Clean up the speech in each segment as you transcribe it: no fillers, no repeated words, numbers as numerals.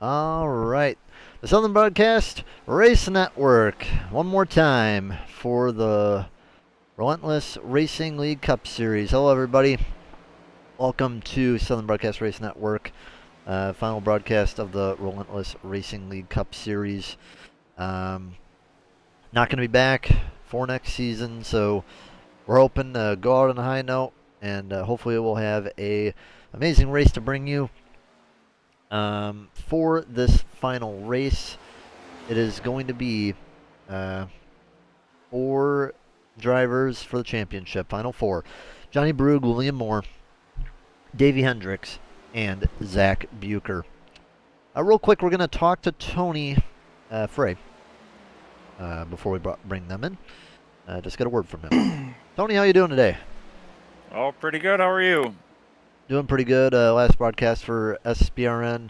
All right. The Southern Broadcast Race Network. One more time for the Relentless Racing League Cup Series. Hello, everybody. Welcome to Southern Broadcast Race Network. Final broadcast of the Relentless Racing League Cup Series. Not going to be back for next season, so we're hoping to go out on a high note, and hopefully we'll have a amazing race to bring you. For this final race, it is going to be uh, 4 drivers for the championship. Final 4. Johnny Brug, William Moore, Davey Hendricks, and Zach Bucher. Real quick, we're going to talk to Tony Frey before we bring them in. Just get a word from him. Tony, how you doing today? Oh, pretty good. How are you? Doing pretty good. Last broadcast for SBRN.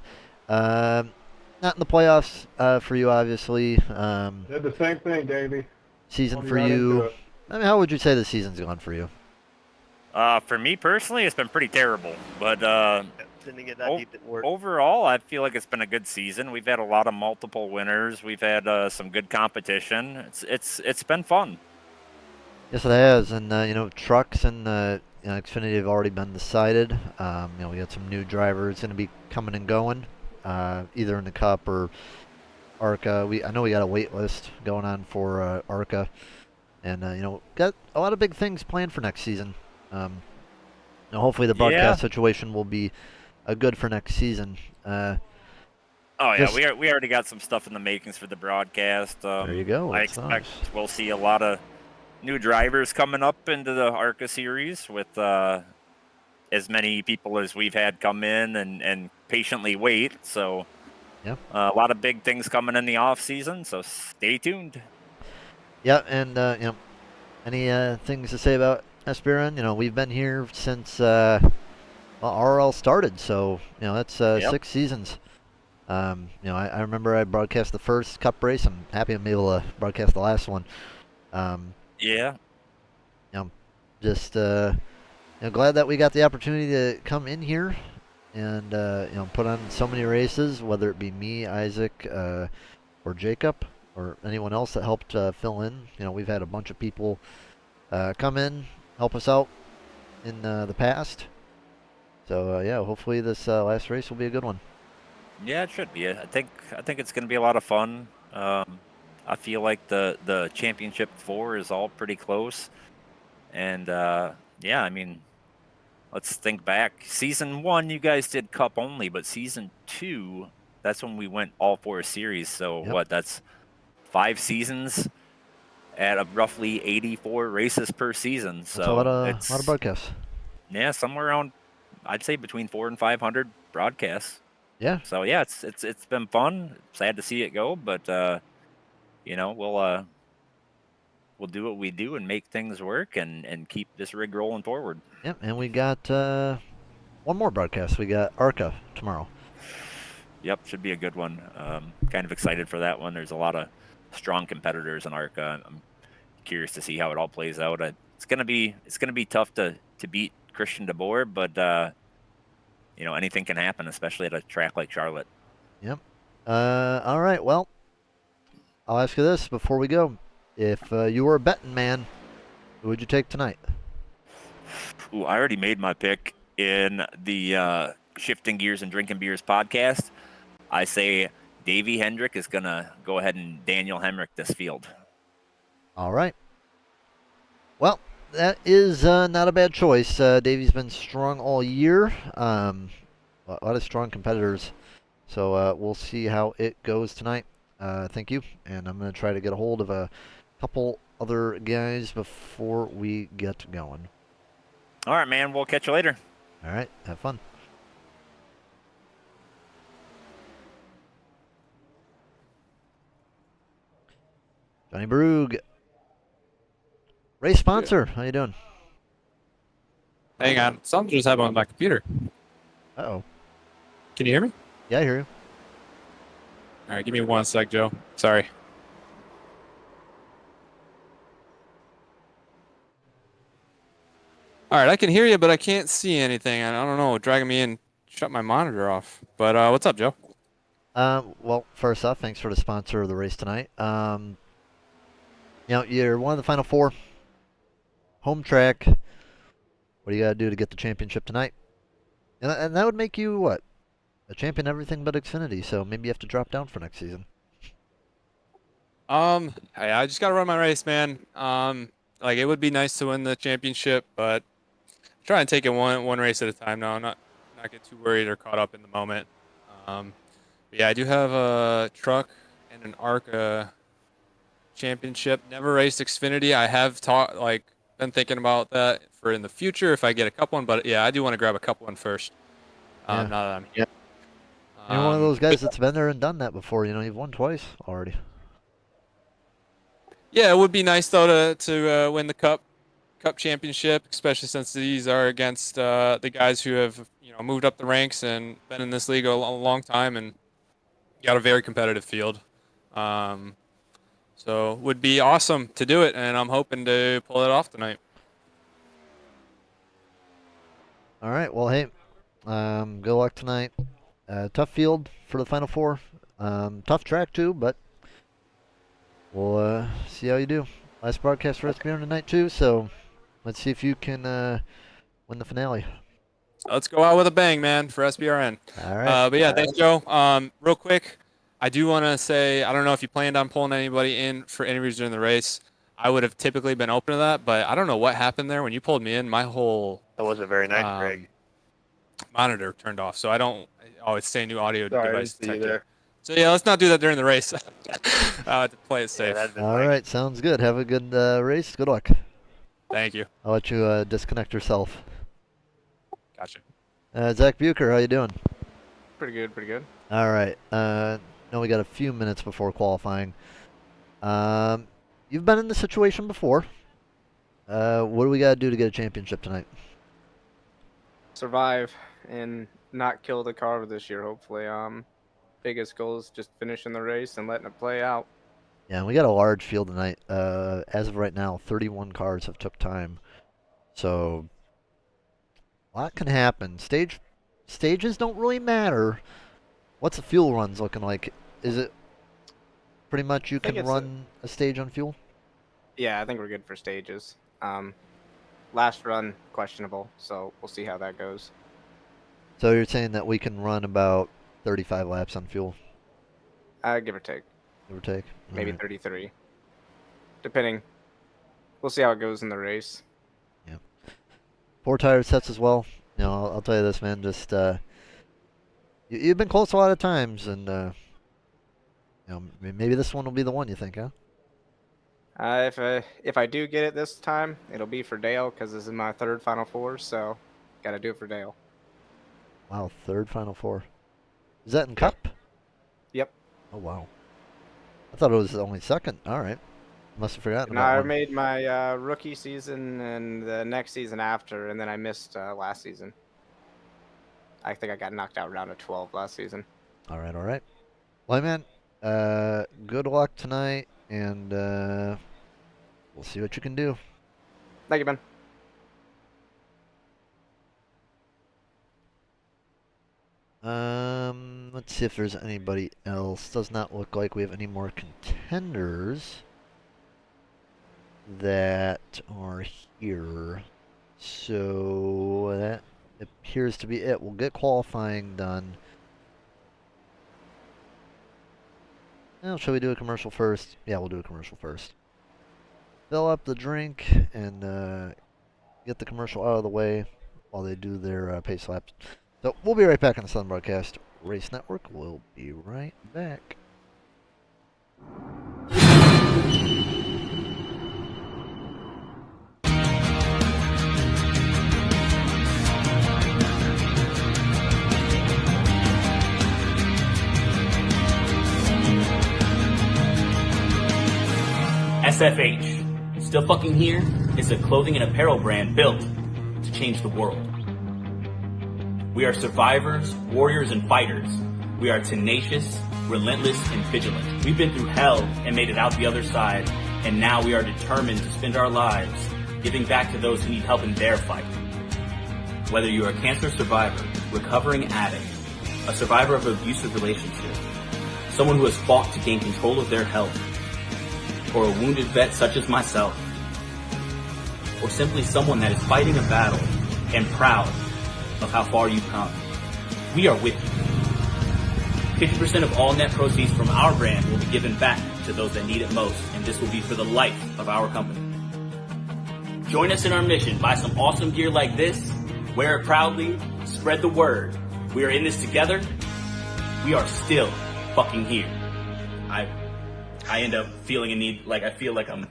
Not in the playoffs for you, obviously. Did the same thing, Davey. Season Only for got into you. it. I mean, how would you say the season's gone for you? For me personally, it's been pretty terrible. But Didn't get that deep at work. overall, I feel like it's been a good season. We've had a lot of multiple winners. We've had some good competition. It's been fun. Yes, it has. And, trucks and Xfinity have already been decided. We got some new drivers going to be coming and going, either in the Cup or ARCA. I know we got a wait list going on for ARCA. And, got a lot of big things planned for next season. Hopefully the broadcast situation will be good for next season. Oh yeah, we already got some stuff in the makings for the broadcast. There you go. I That's expect nice. we'll see a lot of new drivers coming up into the ARCA series with as many people as we've had come in and patiently wait. So Yep. a lot of big things coming in the off season. So stay tuned. Yeah, and any things to say about SBRN? We've been here since RL started, so that's Yep. 6 seasons. I remember I broadcast the first Cup race. I'm happy I'm able to broadcast the last one. Yeah. Just glad that we got the opportunity to come in here and put on so many races, whether it be me, Isaac, or Jacob, or anyone else that helped fill in. We've had a bunch of people come in, help us out in the past. So hopefully this last race will be a good one. Yeah, it should be. I think it's going to be a lot of fun. I feel like the championship 4 is all pretty close, and yeah, I mean, let's think back. Season 1, you guys did Cup only, but Season 2, that's when we went all 4 series. So Yep. what? That's 5 seasons at roughly 84 races per season. So That's a lot it's of broadcasts. yeah, somewhere around, I'd say between 400 and 500 broadcasts. Yeah. So yeah, it's been fun. Sad to see it go, but we'll do what we do and make things work and keep this rig rolling forward. Yep. And we got one more broadcast. We got ARCA tomorrow. Yep, should be a good one. Kind of excited for that one. There's a lot of strong competitors in ARCA. I'm curious to see how it all plays out. It's gonna be tough to beat Christian DeBoer, but anything can happen, especially at a track like Charlotte. Yep. All right. Well, I'll ask you this before we go: if you were a betting man, who would you take tonight? Ooh, I already made my pick in the Shifting Gears and Drinking Beers podcast. I say Davey Hendrick is gonna go ahead and Daniel Hemrick this field. All right. Well, that is not a bad choice. Davey's been strong all year. A lot of strong competitors. So we'll see how it goes tonight. Thank you. And I'm going to try to get a hold of a couple other guys before we get going. All right, man. We'll catch you later. All right. Have fun. Johnny Brug, race sponsor. How you doing? Hang on. Something just happened on my computer. Uh-oh. Can you hear me? Yeah, I hear you. All right, give me 1 sec, Joe. Sorry. All right, I can hear you, but I can't see anything. I don't know, dragging me in, shut my monitor off. But what's up, Joe? Well, first off, thanks for the sponsor of the race tonight. You're one of the final 4. Home track. What do you got to do to get the championship tonight? And that would make you, what? A champion everything but Xfinity, so maybe you have to drop down for next season. I just got to run my race, man. Like, it would be nice to win the championship, but I'm trying to take it one race at a time now. I'm not get too worried or caught up in the moment. But yeah, I do have a truck and an ARCA championship. Never raced Xfinity. I have been thinking about that for in the future if I get a cup one, but yeah, I do want to grab a cup one first. Yeah. Now that I'm here. You're one of those guys that's been there and done that before. You've won twice already. Yeah, it would be nice though to win the cup championship, especially since these are against the guys who have moved up the ranks and been in this league a long time and got a very competitive field. So would be awesome to do it, and I'm hoping to pull it off tonight. All right. Well, hey, good luck tonight. Tough field for the final 4. Tough track too, but we'll see how you do. Last broadcast for SBR tonight too, so let's see if you can win the finale. Let's go out with a bang, man, for SBRN. All right. But yeah, thanks, Joe. Real quick, I do want to say, I don't know if you planned on pulling anybody in for interviews during the race. I would have typically been open to that, but I don't know what happened there. When you pulled me in, my whole That wasn't very nice, Greg. monitor turned off, so I don't always say new audio Sorry, I device didn't see you detector. there. So yeah, let's not do that during the race. To play it safe. that'd been All nice. right. Sounds good. Have a good race. Good luck. Thank you. I'll let you disconnect yourself. Gotcha. Zach Bucher, how you doing? Pretty good. All right. No, we got a few minutes before qualifying. You've been in this situation before. What do we got to do to get a championship tonight? Survive and not kill the car this year, hopefully. Biggest goal is just finishing the race and letting it play out. Yeah, we got a large field tonight. As of right now, 31 cars have took time. So, a lot can happen. Stages don't really matter. What's the fuel runs looking like? Is it pretty much you I think can it's run a stage on fuel? Yeah, I think we're good for stages. Last run, questionable, so we'll see how that goes. So you're saying that we can run about 35 laps on fuel, Give or take. give or take? Maybe Alright. 33. Depending. We'll see how it goes in the race. 4 tire sets as well. I'll tell you this, man. Just you've been close a lot of times, and maybe this one will be the one. You think, huh? If I do get it this time, it'll be for Dale because this is my 3rd Final Four, so gotta do it for Dale. Wow, 3rd Final 4. Is that in Cup? Yep. Oh wow. I thought it was only 2nd. All right. Must have forgotten And about I one. made my rookie season and the next season after, and then I missed last season. I think I got knocked out round of 12 last season. All right, all right. Well, man, good luck tonight, and we'll see what you can do. Thank you, Ben. Let's see if there's anybody else. Does not look like we have any more contenders that are here. So that appears to be it. We'll get qualifying done. Now, shall we do a commercial first? Yeah, we'll do a commercial first. Fill up the drink and get the commercial out of the way while they do their pace laps. So we'll be right back on the Southern Broadcast Race Network. We'll be right back. SFH, still fucking here, is a clothing and apparel brand built to change the world. We are survivors, warriors, and fighters. We are tenacious, relentless, and vigilant. We've been through hell and made it out the other side, and now we are determined to spend our lives giving back to those who need help in their fight. Whether you are a cancer survivor, recovering addict, a survivor of an abusive relationship, someone who has fought to gain control of their health, or a wounded vet such as myself, or simply someone that is fighting a battle and proud of how far you've come, we are with you. 50% of all net proceeds from our brand will be given back to those that need it most, and this will be for the life of our company. Join us in our mission. Buy some awesome gear like this, wear it proudly, spread the word. We are in this together. We are still fucking here. I end up feeling a need, like I feel like I'm...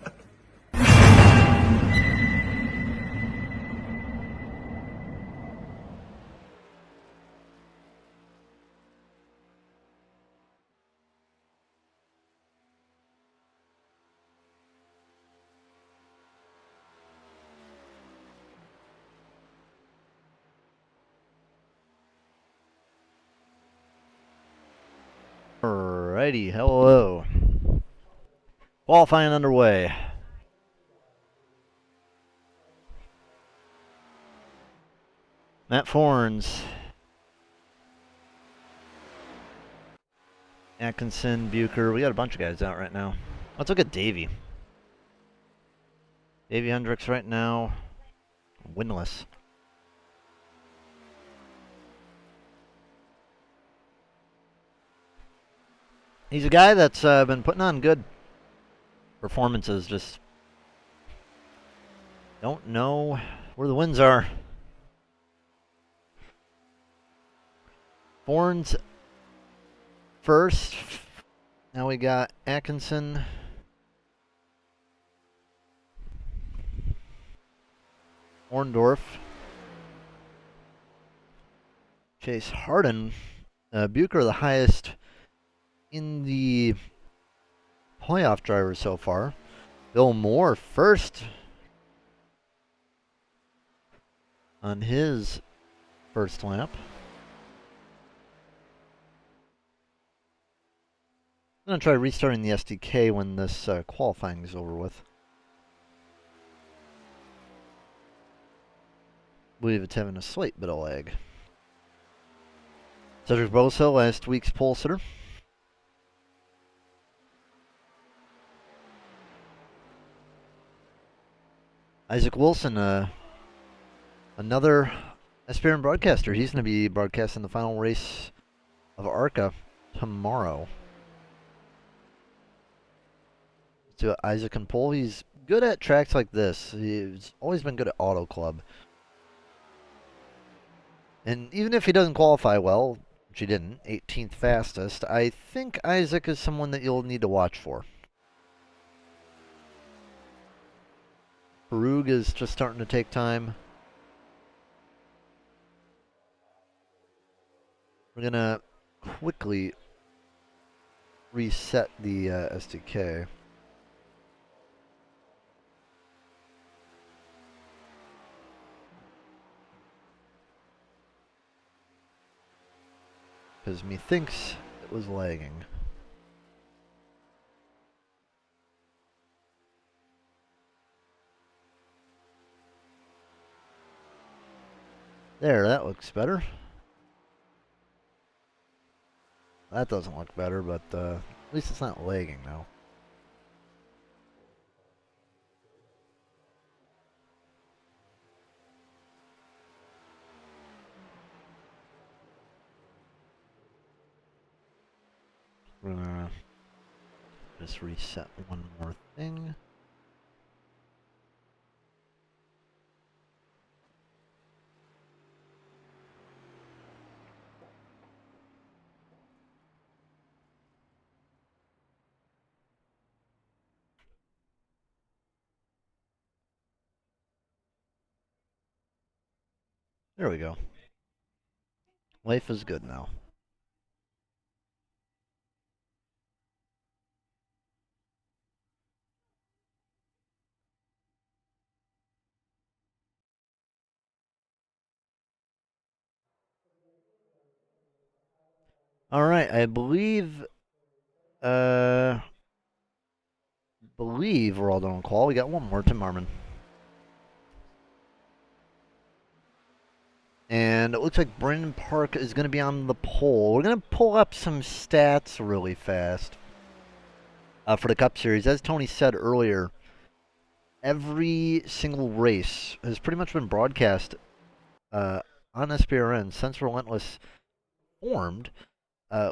Alrighty, hello. Qualifying underway. Matt Forns. Atkinson, Bucher. We got a bunch of guys out right now. Let's look at Davey. Davey Hendricks right now, winless. He's a guy that's been putting on good performances, just don't know where the wins are. Forns first. Now we got Atkinson. Orndorff. Chase Harden. Bucher the highest in the playoff drivers so far. Bill Moore first on his first lap. I'm going to try restarting the SDK when this qualifying is over with. I believe it's having a slight bit of lag. Cedric Bosa, last week's pole sitter. Isaac Wilson, another aspirant broadcaster. He's going to be broadcasting the final race of ARCA tomorrow. To Isaac and pole. He's good at tracks like this. He's always been good at Auto Club. And even if he doesn't qualify well, which he didn't, 18th fastest, I think Isaac is someone that you'll need to watch for. Farug is just starting to take time. We're going to quickly reset the SDK. Because methinks it was lagging. There, that looks better. That doesn't look better, but at least it's not lagging now. We're gonna just reset one more thing. There we go. Life is good now. All right, I believe we're all done on call. We got one more, Tim Marmon. And it looks like Brendan Park is going to be on the pole. We're going to pull up some stats really fast for the Cup Series. As Tony said earlier, every single race has pretty much been broadcast on SPRN since Relentless formed.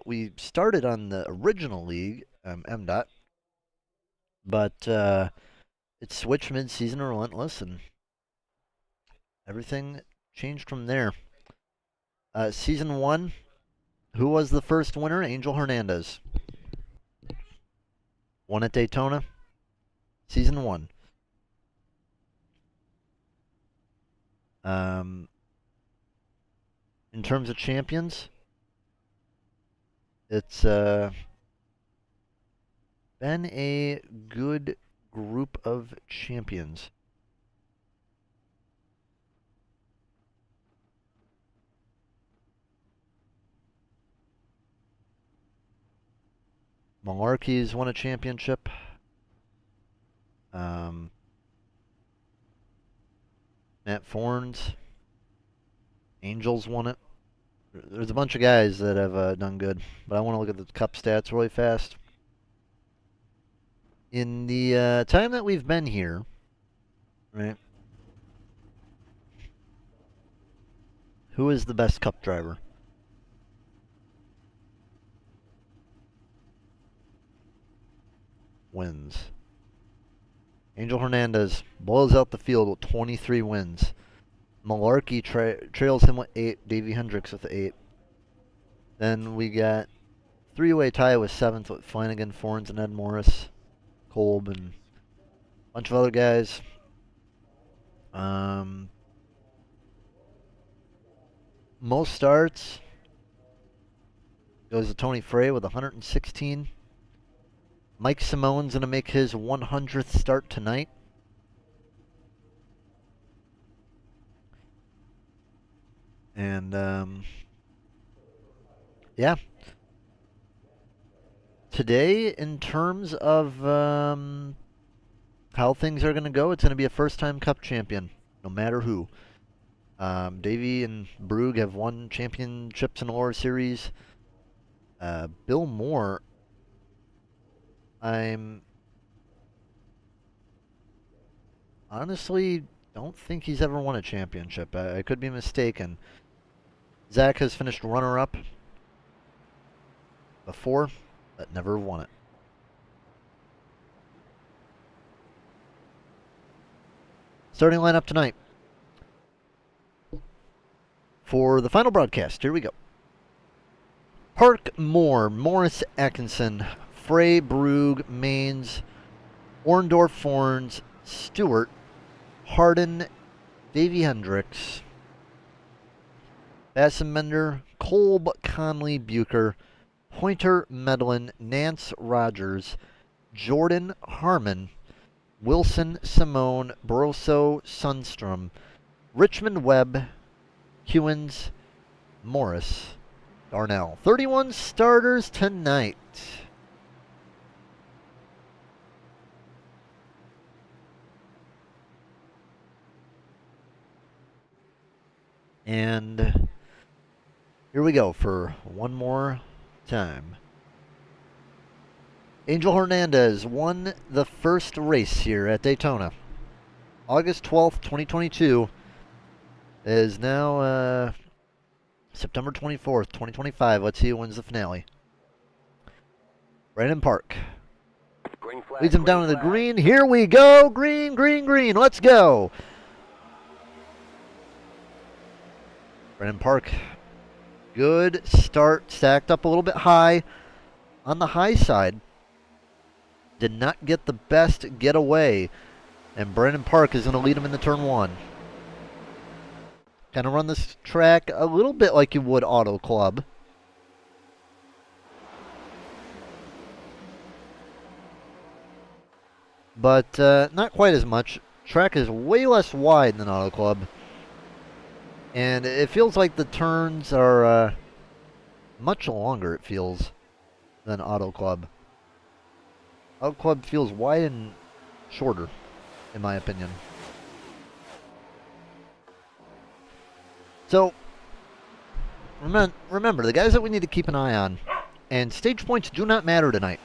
We started on the original league, MDOT, but it switched mid-season to Relentless, and everything changed from there. Season 1, who was the first winner? Angel Hernandez. Won at Daytona. Season 1. In terms of champions, it's been a good group of champions. Malarkey's won a championship. Matt Forns. Angels won it. There's a bunch of guys that have done good, but I want to look at the Cup stats really fast. In the time that we've been here, right? Who is the best Cup driver? Wins. Angel Hernandez blows out the field with 23 wins. Malarkey trails him with 8. Davey Hendricks with 8. Then we got three-way tie with 7th with Flanagan, Forns, and Ed Morris, Kolb, and a bunch of other guys. Most starts goes to Tony Frey with 116. Mike Simone's going to make his 100th start tonight. And, yeah. Today, in terms of how things are going to go, it's going to be a first-time Cup champion, no matter who. Davey and Brugge have won championships in the lower series. Bill Moore, I'm honestly don't think he's ever won a championship. I could be mistaken. Zach has finished runner-up before, but never won it. Starting lineup tonight. For the final broadcast, here we go. Park, Moore, Morris, Atkinson, Frey, Brugge, Maines, Orndorff, Forns, Stewart, Hardin, Davey Hendricks, Bassenbender, Kolb, Conley, Bucher, Pointer, Medlin, Nance, Rogers, Jordan, Harmon, Wilson, Simone, Barroso, Sundstrom, Richmond, Webb, Hewins, Morris, Darnell. 31 starters tonight. And here we go for one more time. Angel Hernandez won the first race here at Daytona. August 12th, 2022 is now September 24th, 2025. Let's see who wins the finale. Brandon Park leads him down to the green. Here we go. Green, green, green. Let's go. Brandon Park, good start. Stacked up a little bit high on the high side. Did not get the best getaway. And Brandon Park is going to lead him in the turn 1. Kind of run this track a little bit like you would Auto Club. But not quite as much. Track is way less wide than Auto Club. And it feels like the turns are much longer, it feels, than Auto Club. Auto Club feels wide and shorter, in my opinion. So, remember, the guys that we need to keep an eye on, and stage points do not matter tonight.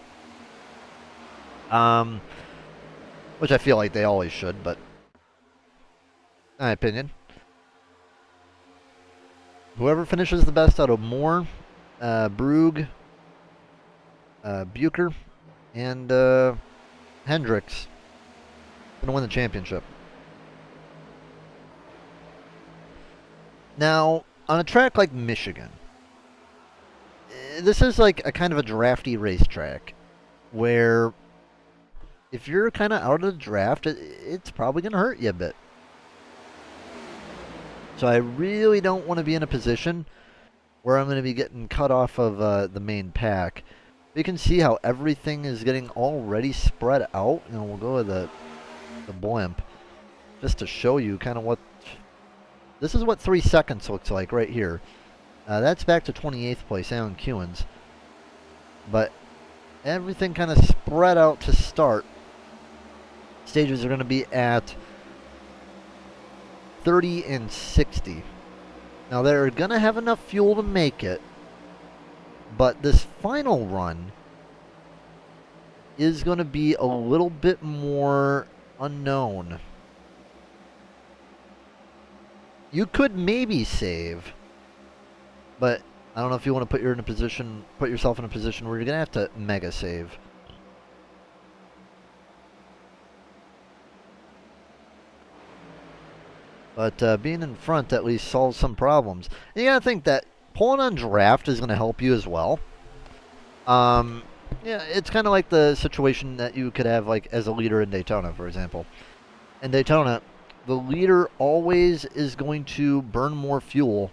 Which I feel like they always should, but my opinion. Whoever finishes the best out of Moore, Brug, Bucher, and Hendricks gonna win the championship. Now, on a track like Michigan, this is like a kind of a drafty racetrack where if you're kind of out of the draft, it's probably going to hurt you a bit. So I really don't want to be in a position where I'm going to be getting cut off of the main pack. You can see how everything is getting already spread out. You know, we'll go with the blimp just to show you kind of what... This is what 3 seconds looks like right here. That's back to 28th place, Alan Kewins. But everything kind of spread out to start. Stages are going to be at 30 and 60. Now they're going to have enough fuel to make it. But this final run is going to be a little bit more unknown. You could maybe save, but I don't know if you want to put yourself in a position where you're gonna have to mega save. But being in front at least solves some problems. And you gotta think that pulling on draft is gonna help you as well. Yeah, it's kind of like the situation that you could have like as a leader in Daytona, for example. In Daytona, the leader always is going to burn more fuel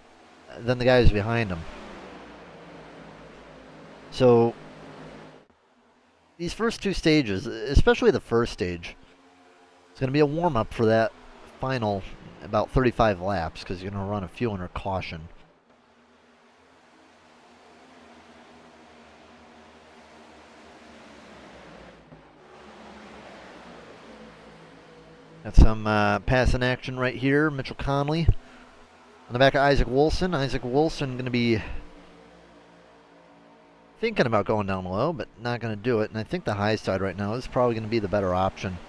than the guys behind him. So these first 2 stages, especially the first stage, it's going to be a warm-up for that final about 35 laps because you're going to run a few under caution. Got some passing action right here. Mitchell Conley on the back of Isaac Wilson. Isaac Wilson going to be thinking about going down low, but not going to do it. And I think the high side right now is probably going to be the better option.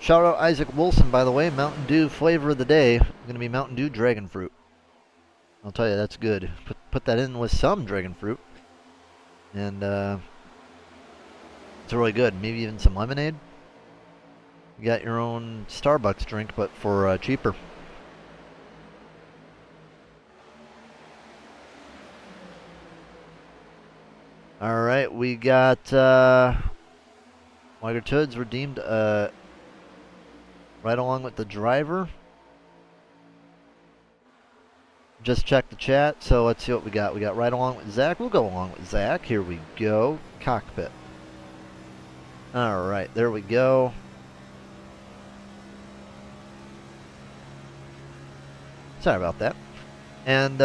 Shout out Isaac Wilson, by the way. Mountain Dew flavor of the day. Going to be Mountain Dew Dragon Fruit. I'll tell you, that's good. Put that in with some Dragon Fruit. And it's really good. Maybe even some lemonade. You got your own Starbucks drink, but for cheaper. All right, we got Weiger Toods redeemed right along with the driver. Just check the chat, so let's see what we got. We got right along with Zach. We'll go along with Zach. Here we go. Cockpit. All right, there we go. Sorry about that. And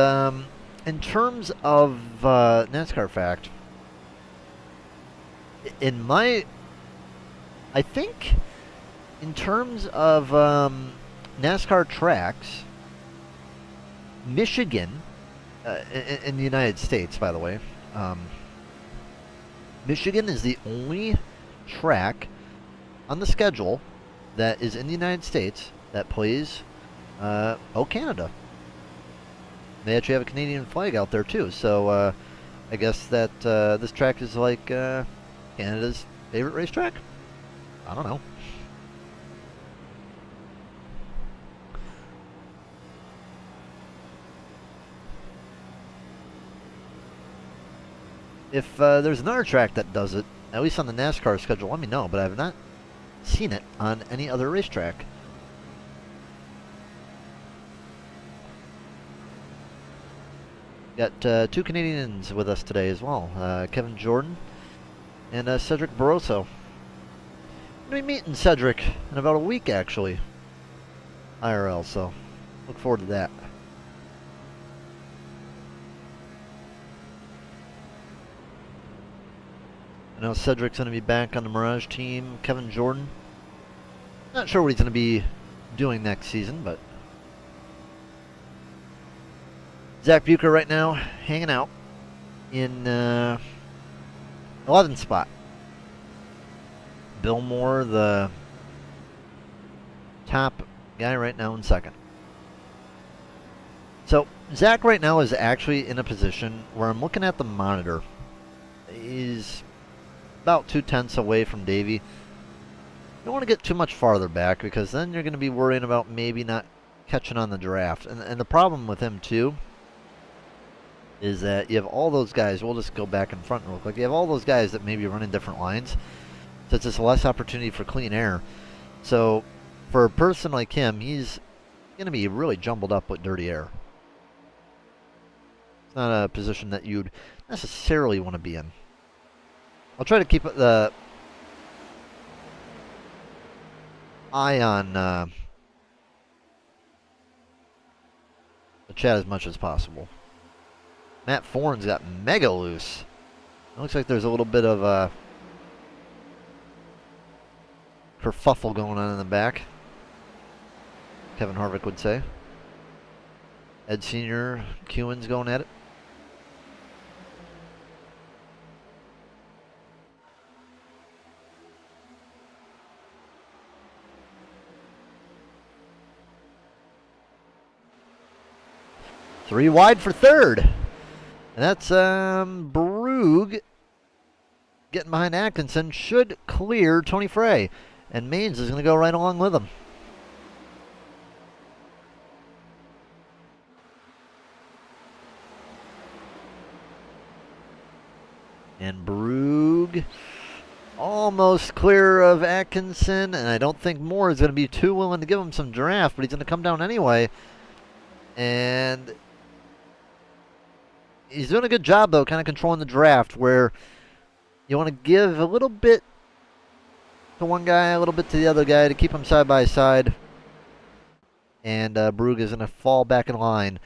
in terms of NASCAR fact, I think in terms of NASCAR tracks, Michigan, in the United States, by the way, Michigan is the only track on the schedule that is in the United States that plays Canada. They actually have a Canadian flag out there too, so I guess that this track is like Canada's favorite racetrack? I don't know. If there's another track that does it, at least on the NASCAR schedule, let me know, but I have not seen it on any other racetrack. Got 2 Canadians with us today as well, Kevin Jordan and Cedric Barroso. I'm going to be meeting Cedric in about a week, actually, IRL, so look forward to that. I know Cedric's going to be back on the Mirage team. Kevin Jordan, not sure what he's going to be doing next season, but Zach Bucher right now hanging out in 11th spot. Bill Moore, the top guy right now in second. So Zach right now is actually in a position where I'm looking at the monitor. He's about 2/10 away from Davey. You don't want to get too much farther back because then you're going to be worrying about maybe not catching on the draft. And the problem with him too is that you have all those guys. We'll just go back in front real quick. You have all those guys that maybe run in different lines. So it's just less opportunity for clean air. So for a person like him, he's going to be really jumbled up with dirty air. It's not a position that you'd necessarily want to be in. I'll try to keep the eye on the chat as much as possible. Matt Foran's got mega loose. It looks like there's a little bit of a kerfuffle going on in the back, Kevin Harvick would say. Ed Sr. Kewen's going at it. Three wide for third. And that's Brugge getting behind Atkinson. Should clear Tony Frey. And Maines is going to go right along with him. And Brugge almost clear of Atkinson. And I don't think Moore is going to be too willing to give him some draft, but he's going to come down anyway. And he's doing a good job, though, kind of controlling the draft, where you want to give a little bit to one guy, a little bit to the other guy to keep them side by side. And Brugge is going to fall back in line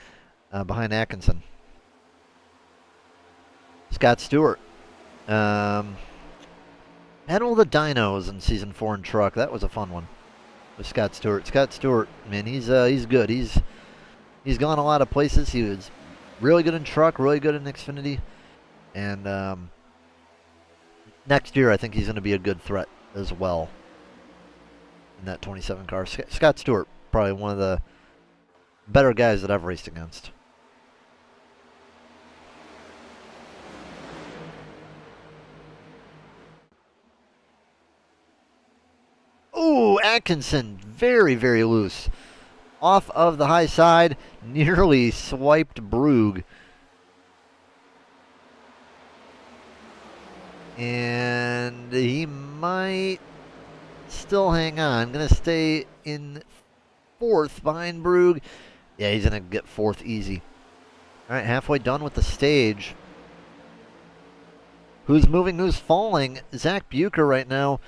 behind Atkinson. Scott Stewart. Battle of the Dinos in Season 4 in Truck. That was a fun one with Scott Stewart. Scott Stewart, man, he's good. He's gone a lot of places. He was really good in Truck, really good in Xfinity. And next year, I think he's going to be a good threat as well in that 27 car. Scott Stewart, probably one of the better guys that I've raced against. Ooh, Atkinson, very, very loose. Off of the high side, nearly swiped Brugge. And he might still hang on. Going to stay in fourth behind Brugge. Yeah, he's going to get fourth easy. All right, halfway done with the stage. Who's moving, who's falling? Zach Bucher right now,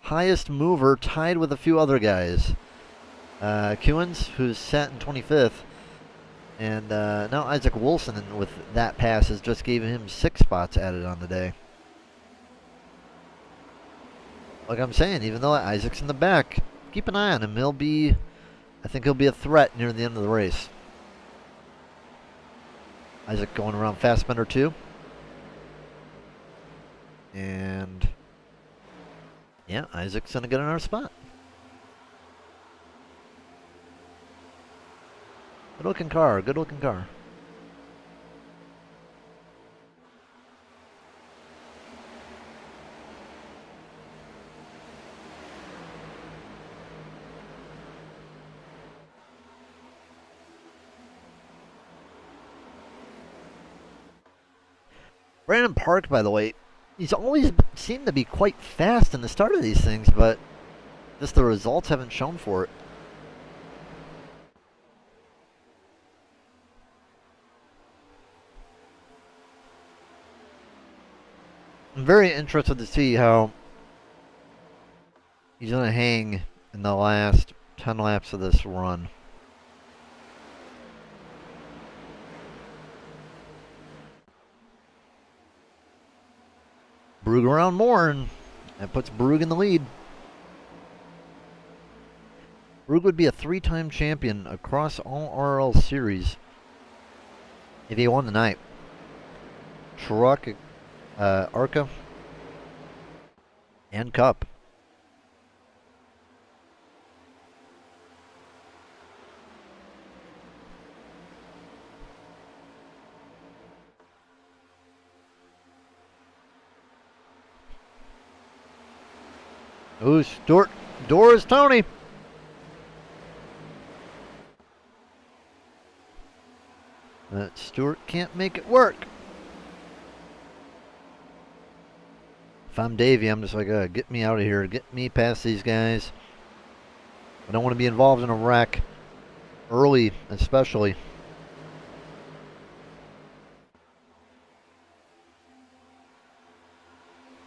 highest mover, tied with a few other guys. Kewens, who's sat in 25th. And now Isaac Wilson, with that pass, has just gave him 6 spots added on the day. Like I'm saying, even though Isaac's in the back, keep an eye on him. I think he'll be a threat near the end of the race. Isaac going around Fassbender too. And yeah, Isaac's going to get another spot. Good looking car, good looking car. Brandon Park, by the way, he's always seemed to be quite fast in the start of these things, but just the results haven't shown for it. I'm very interested to see how he's going to hang in the last 10 laps of this run. Brugge around more, and that puts Brugge in the lead. Brugge would be a 3-time champion across all RL series. if he won tonight. Truck, ARCA, and Cup. Ooh, Stewart, Doors, Tony. Stewart can't make it work. If I'm Davey, I'm just like, get me out of here. Get me past these guys. I don't want to be involved in a wreck. Early, especially.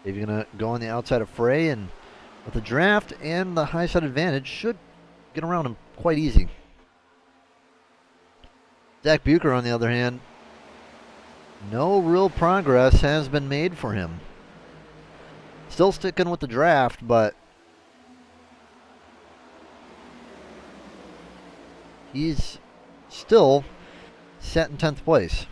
Davey's going to go on the outside of Frey, and with the draft and the high side advantage, should get around him quite easy. Zach Bucher, on the other hand, no real progress has been made for him. Still sticking with the draft, but he's still set in 10th place.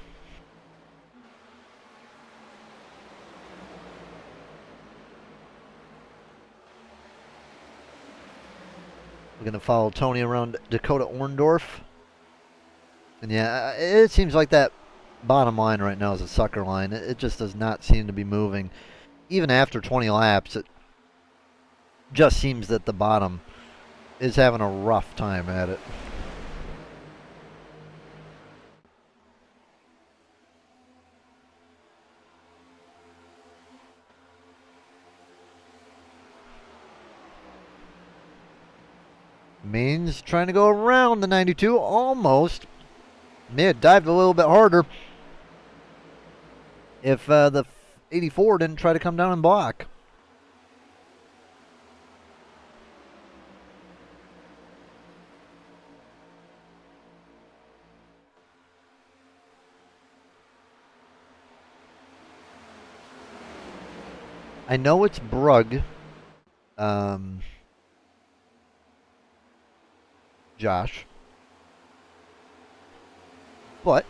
We're going to follow Tony around Dakota Orndorff. And yeah, it seems like that bottom line right now is a sucker line. It just does not seem to be moving. Even after 20 laps, it just seems that the bottom is having a rough time at it. Maine's trying to go around the 92, almost. May have dived a little bit harder if the 84 didn't try to come down and block. I know it's Brugg. Josh. But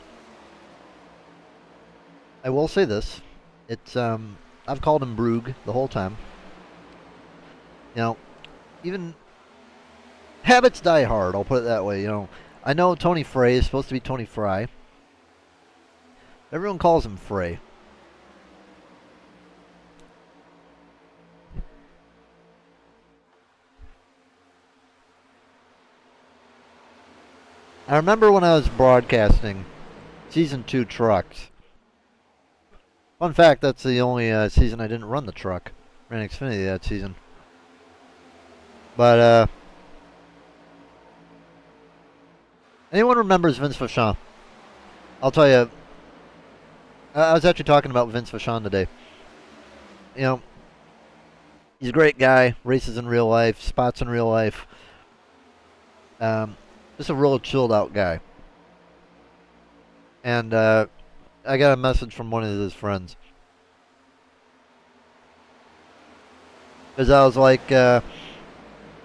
I will say this. It's I've called him Brugg the whole time. You know, even habits die hard, I'll put it that way, you know. I know Tony Frey is supposed to be Tony Fry. Everyone calls him Frey. I remember when I was broadcasting Season 2 trucks. Fun fact, that's the only season I didn't run the truck. Ran Xfinity that season. But, anyone remembers Vince Vachon? I'll tell you, I was actually talking about Vince Vachon today. You know, he's a great guy, races in real life, spots in real life. Just a real chilled out guy. And I got a message from one of his friends. Because I was like,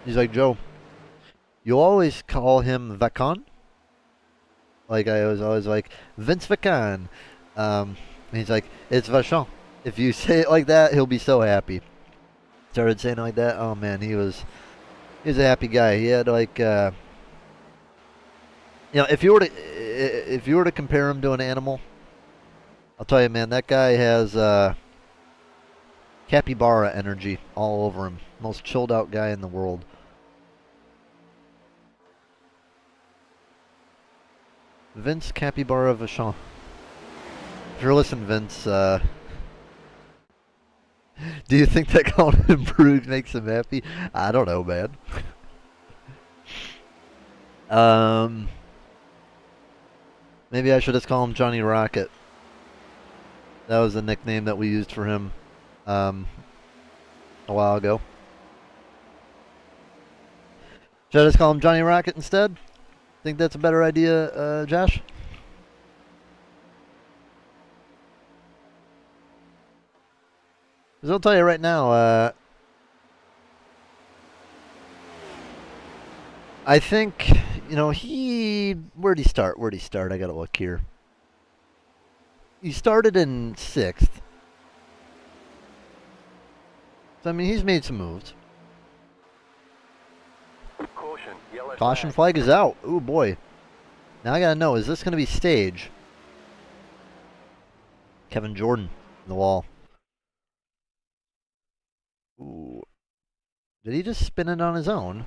he's like, Joe, you always call him Vacon? Like I was always like, Vince Vacon. And he's like, it's Vachon. If you say it like that, he'll be so happy. Started saying it like that. Oh man, he was a happy guy. He had like, you know, if you were to compare him to an animal, I'll tell you, man, that guy has capybara energy all over him. Most chilled out guy in the world. Vince Capybara Vachon. If you're listening, Vince, do you think that calling him Brugg makes him happy? I don't know, man. Maybe I should just call him Johnny Rocket. That was the nickname that we used for him a while ago. Should I just call him Johnny Rocket instead? Think that's a better idea, Josh? Because I'll tell you right now, I think, you know, where'd he start? I gotta look here. he started in 6th. So, I mean, he's made some moves. Caution, yellow Caution flag is out. Ooh, boy. Now I gotta know, is this gonna be stage? Kevin Jordan in the wall. Ooh. Did he just spin it on his own?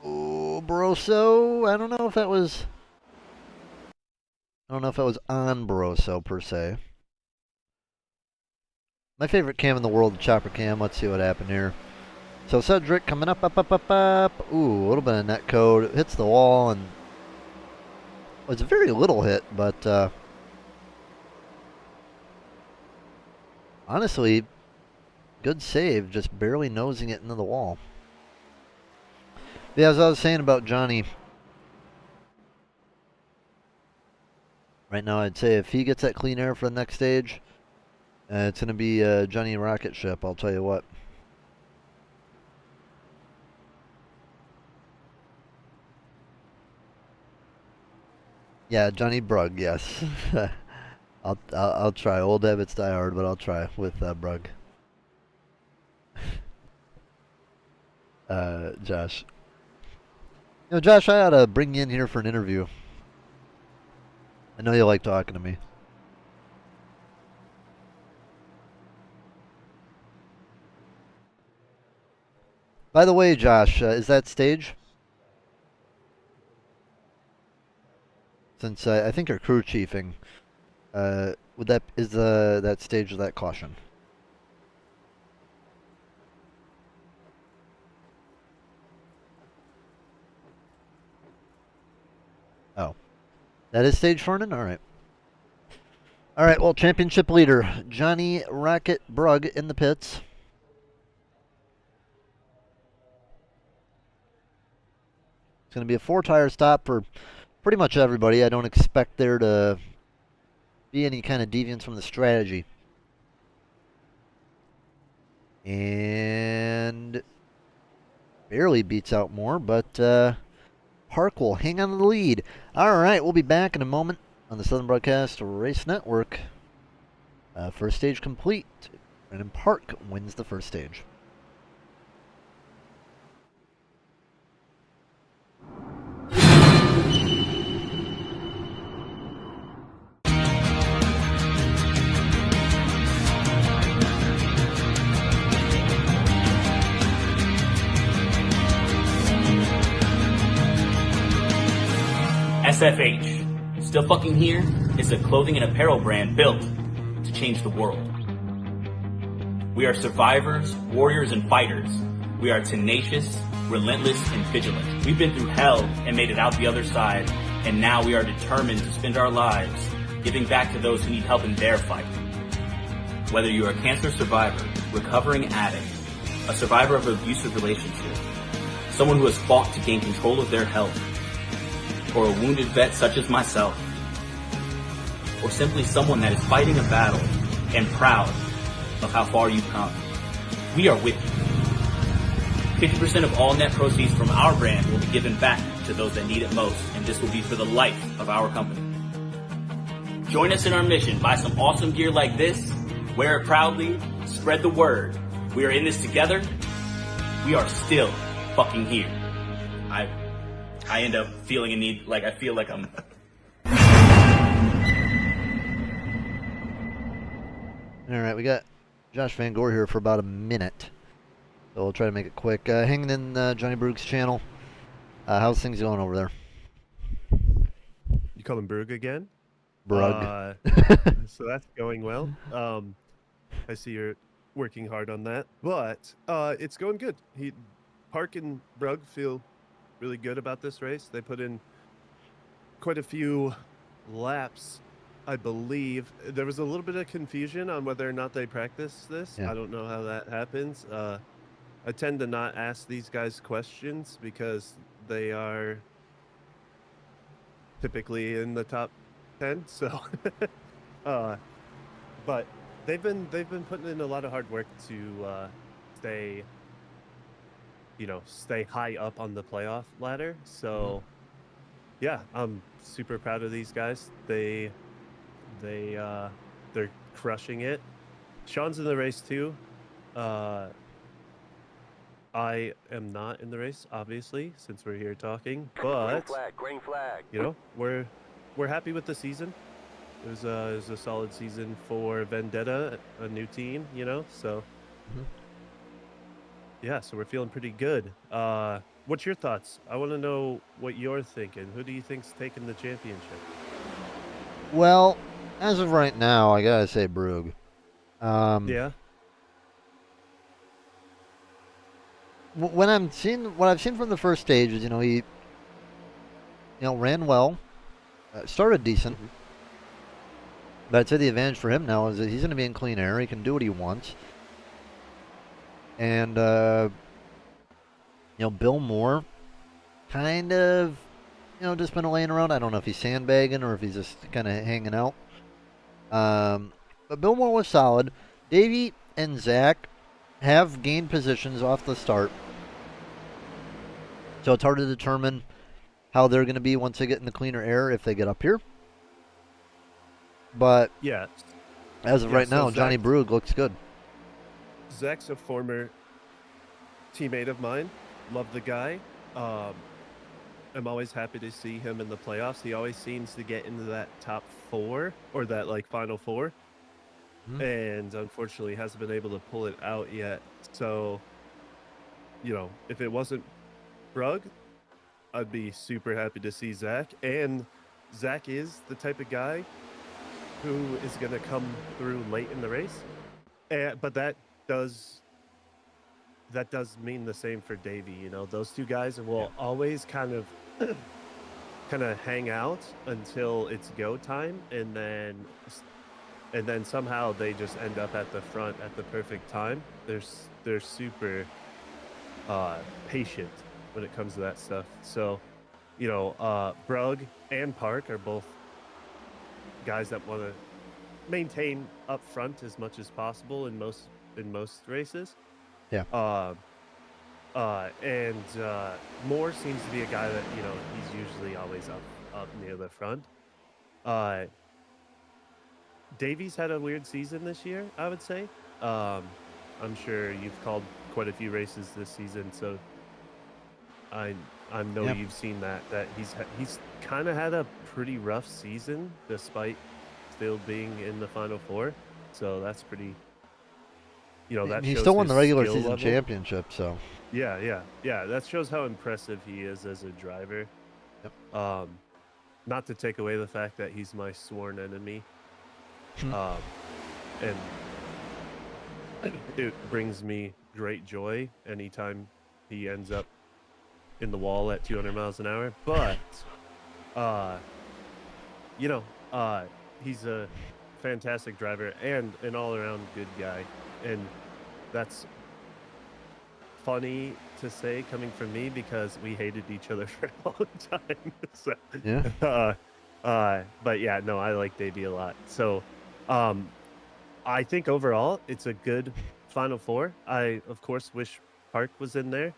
Ooh, Barroso. I don't know if that was on Barroso per se. My favorite cam in the world, the chopper cam. Let's see what happened here. So Cedric coming up. Ooh, a little bit of net code. It hits the wall, and well, it's a very little hit, but honestly, good save. Just barely nosing it into the wall. Yeah, as I was saying about Johnny, right now I'd say if he gets that clean air for the next stage, it's going to be Johnny Rocket Ship, I'll tell you what. Yeah, Johnny Brugg, yes. I'll try. Old habits die hard, but I'll try with Brugg. Josh. You know, Josh, I ought to bring you in here for an interview. I know you like talking to me. By the way, Josh, is that stage? Since I think you're crew chiefing, would that stage of that caution? Oh, that is stage Fernan. All right. All right. Well, championship leader Johnny Rocket Brugg in the pits. It's going to be a 4-tire stop for pretty much everybody. I don't expect there to be any kind of deviance from the strategy. And barely beats out Moore, but Park will hang on to the lead. All right, we'll be back in a moment on the Southern Broadcast Race Network. First stage complete. Brandon Park wins the first stage. SFH, Still Fucking Here is a clothing and apparel brand built to change the world. We are survivors, warriors, and fighters. We are tenacious, relentless, and vigilant. We've been through hell and made it out the other side, and now we are determined to spend our lives giving back to those who need help in their fight. Whether you are a cancer survivor, recovering addict, a survivor of an abusive relationship, someone who has fought to gain control of their health, or a wounded vet such as myself, or simply someone that is fighting a battle and proud of how far you've come, we are with you. 50% of all net proceeds from our brand will be given back to those that need it most, and this will be for the life of our company. Join us in our mission. Buy some awesome gear like this, wear it proudly, spread the word. We are in this together. We are still fucking here. I end up feeling a need, like I feel like I'm... Alright, we got Josh Van Gore here for about a minute. So we'll try to make it quick. Hanging in Johnny Brugg's channel. How's things going over there? You call him Brugg again? Brugg. So that's going well. I see you're working hard on that. But it's going good. Park and Brugg feel really good about this race. They put in quite a few laps, I believe. There was a little bit of confusion on whether or not they practice this. Yeah. I don't know how that happens. I tend to not ask these guys questions because they are typically in the top 10. So, but they've been putting in a lot of hard work to stay high up on the playoff ladder. So, yeah, I'm super proud of these guys. They they're crushing it. Sean's in the race too. I am not in the race, obviously, since we're here talking. But green flag. you know, we're happy with the season. It was a solid season for Vendetta, a new team. You know, so Mhm. yeah, so we're feeling pretty good. What's your thoughts? I want to know what you're thinking. Who do you think's taking the championship? Well, as of right now, I gotta say Brugge. Yeah. When I'm seeing what I've seen from the first stage is, he, ran well, started decent. Mhm. But I'd say the advantage for him now is that he's going to be in clean air. He can do what he wants. And, Bill Moore, kind of, just been laying around. I don't know if he's sandbagging or if he's just kind of hanging out. But Bill Moore was solid. Davey and Zach have gained positions off the start. So it's hard to determine how they're going to be once they get in the cleaner air if they get up here. But Yeah. as of Yeah, right so now, Johnny Zach- Brugge looks good. Zach's a former teammate of mine. Love the guy. I'm always happy to see him in the playoffs. He always seems to get into that top 4 or that final 4. Mhm. And unfortunately hasn't been able to pull it out yet. So, if it wasn't Brugge, I'd be super happy to see Zach. And Zach is the type of guy who is going to come through late in the race. But that does mean the same for Davey. Those two guys will always kind of hang out until it's go time, and then somehow they just end up at the front at the perfect time. They're super patient when it comes to that stuff. So, Brugge and Park are both guys that want to maintain up front as much as possible in most races. Yeah. And Moore seems to be a guy that he's usually always up near the front. Davey's had a weird season this year, I would say. I'm sure you've called quite a few races this season, so I know Yeah. you've seen that he's kind of had a pretty rough season despite still being in the Final Four. So that's pretty. That He shows still won the his regular skill season level. championship, so Yeah. That shows how impressive he is as a driver. Yep. Not to take away the fact that he's my sworn enemy. Hmm. And it brings me great joy anytime he ends up in the wall at 200 miles an hour. But, he's a fantastic driver and an all-around good guy. And that's funny to say coming from me because we hated each other for a long time. So, yeah. but yeah, no, I like Davey a lot. So, I think overall it's a good Final Four. I, of course, wish Park was in there.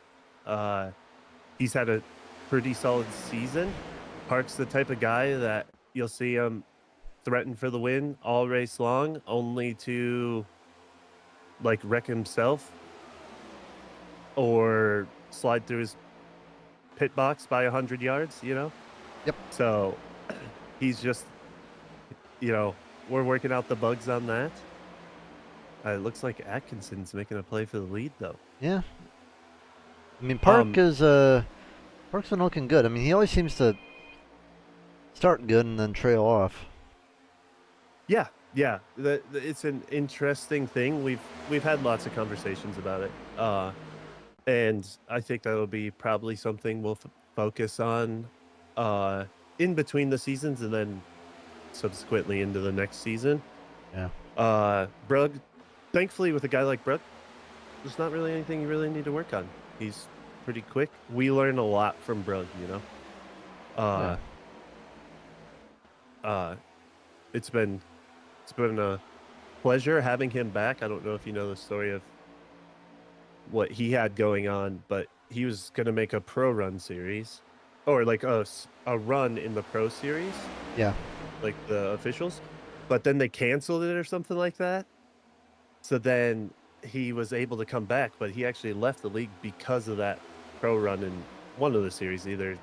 He's had a pretty solid season. Park's the type of guy that you'll see him threaten for the win all race long, only to wreck himself or slide through his pit box by 100 yards, Yep. So he's just, we're working out the bugs on that. It looks like Atkinson's making a play for the lead, though. Yeah. I mean, Park's been looking good. I mean, he always seems to start good and then trail off. Yeah. It's an interesting thing. We've had lots of conversations about it, and I think that'll be probably something we'll focus on in between the seasons and then subsequently into the next season. Yeah. Brugge, thankfully, with a guy like Brugge, there's not really anything you really need to work on. He's pretty quick. We learn a lot from Brugge, It's been a pleasure having him back. I don't know if you know the story of what he had going on, but he was going to make a pro run series or a run in the pro series. Yeah. Like the officials. but then they canceled it or something like that. So then he was able to come back, but he actually left the league because of that pro run in one of the series. Either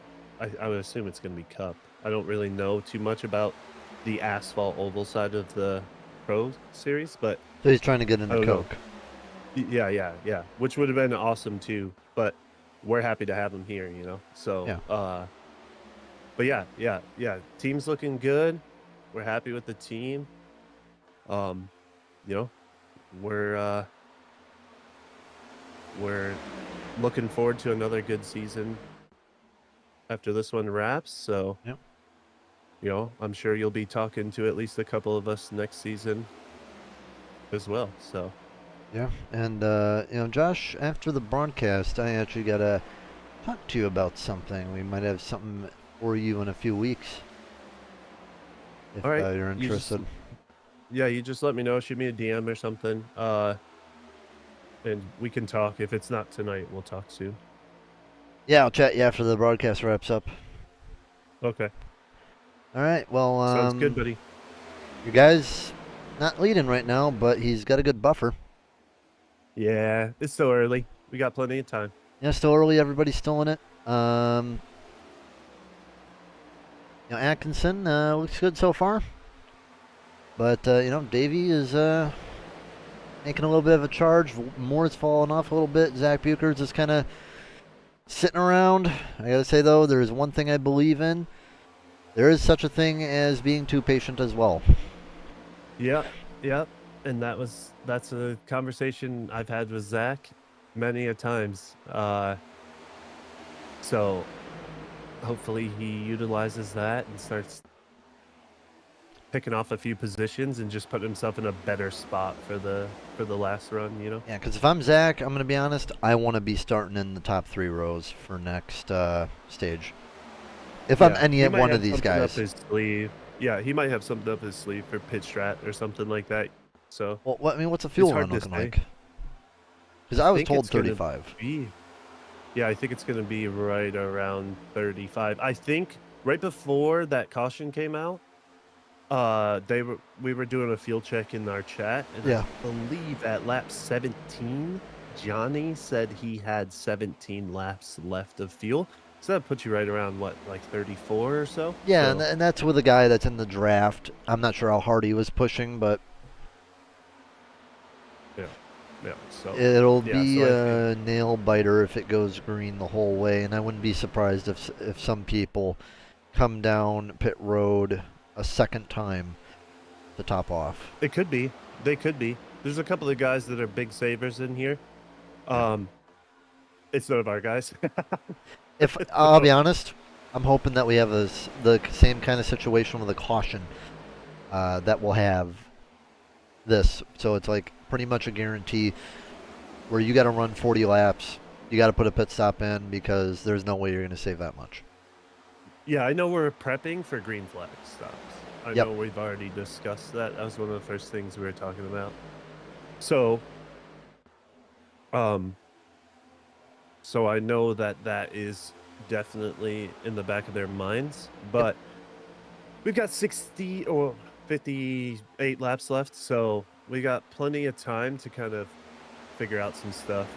I would assume it's going to be Cup. I don't really know too much about the asphalt oval side of the pro series, but So he's trying to get into I don't know. Coke. yeah, which would have been awesome too. But we're happy to have him here, you know. So, Yeah. but yeah. Team's looking good. We're happy with the team. You know, we're looking forward to another good season after this one wraps. So, Yep. you know, I'm sure you'll be talking to at least a couple of us next season as well. So, Yeah, and you know, Josh, after the broadcast, I actually gotta talk to you about something. We might have something for you in a few weeks, if all right, you're you just- interested. yeah, you just let me know. Shoot me a DM or something. And we can talk. If it's not tonight, we'll talk soon. Yeah, I'll chat you after the broadcast wraps up. Okay. All right. Well, Sounds good, buddy. your guy's not leading right now, but he's got a good buffer. Yeah, it's still early. We got plenty of time. Yeah, still early. Everybody's still in it. You know, Atkinson looks good so far, but you know, Davey is making a little bit of a charge. Moore's falling off a little bit. Zach Bucher's is kind of sitting around. I gotta say though, there is one thing I believe in. There is such a thing as being too patient as well. Yep. And that's a conversation I've had with Zach many a times. So hopefully he utilizes that and starts picking off a few positions and just put himself in a better spot for the last run, you know? Yeah, because if I'm Zach, I'm gonna be honest. I want to be starting in the top 3 rows for next stage. If I'm Yeah, any he might one have of these something up guys. his sleeve. Yeah, he might have something up his sleeve for pit strat or something like that. So Well, I mean, what's the fuel hard run to looking say. like? Because I was think told it's gonna 35. yeah, I think it's going to be right around 35. I think right before that caution came out, we were doing a field check in our chat, and Yeah. I believe at lap 17, Johnny said he had 17 laps left of fuel. So that puts you right around what, like 34 or so? Yeah, So, and that's with a guy that's in the draft. I'm not sure how hard he was pushing, but yeah, so it'll yeah, be so I a nail biter if it goes green the whole way. And I wouldn't be surprised if some people come down pit road a second time to top off. it could be. They could be. There's a couple of guys that are big savers in here. It's none of our guys. If I'll be honest, I'm hoping that we have the same kind of situation with a caution that we'll have this. So it's like pretty much a guarantee where you got to run 40 laps. You got to put a pit stop in because there's no way you're going to save that much. Yeah, I know we're prepping for green flag stops. I Yep. know we've already discussed that. That was one of the first things we were talking about. So, so I know that is definitely in the back of their minds, but we've got 60 or 58 laps left, so we got plenty of time to kind of figure out some stuff.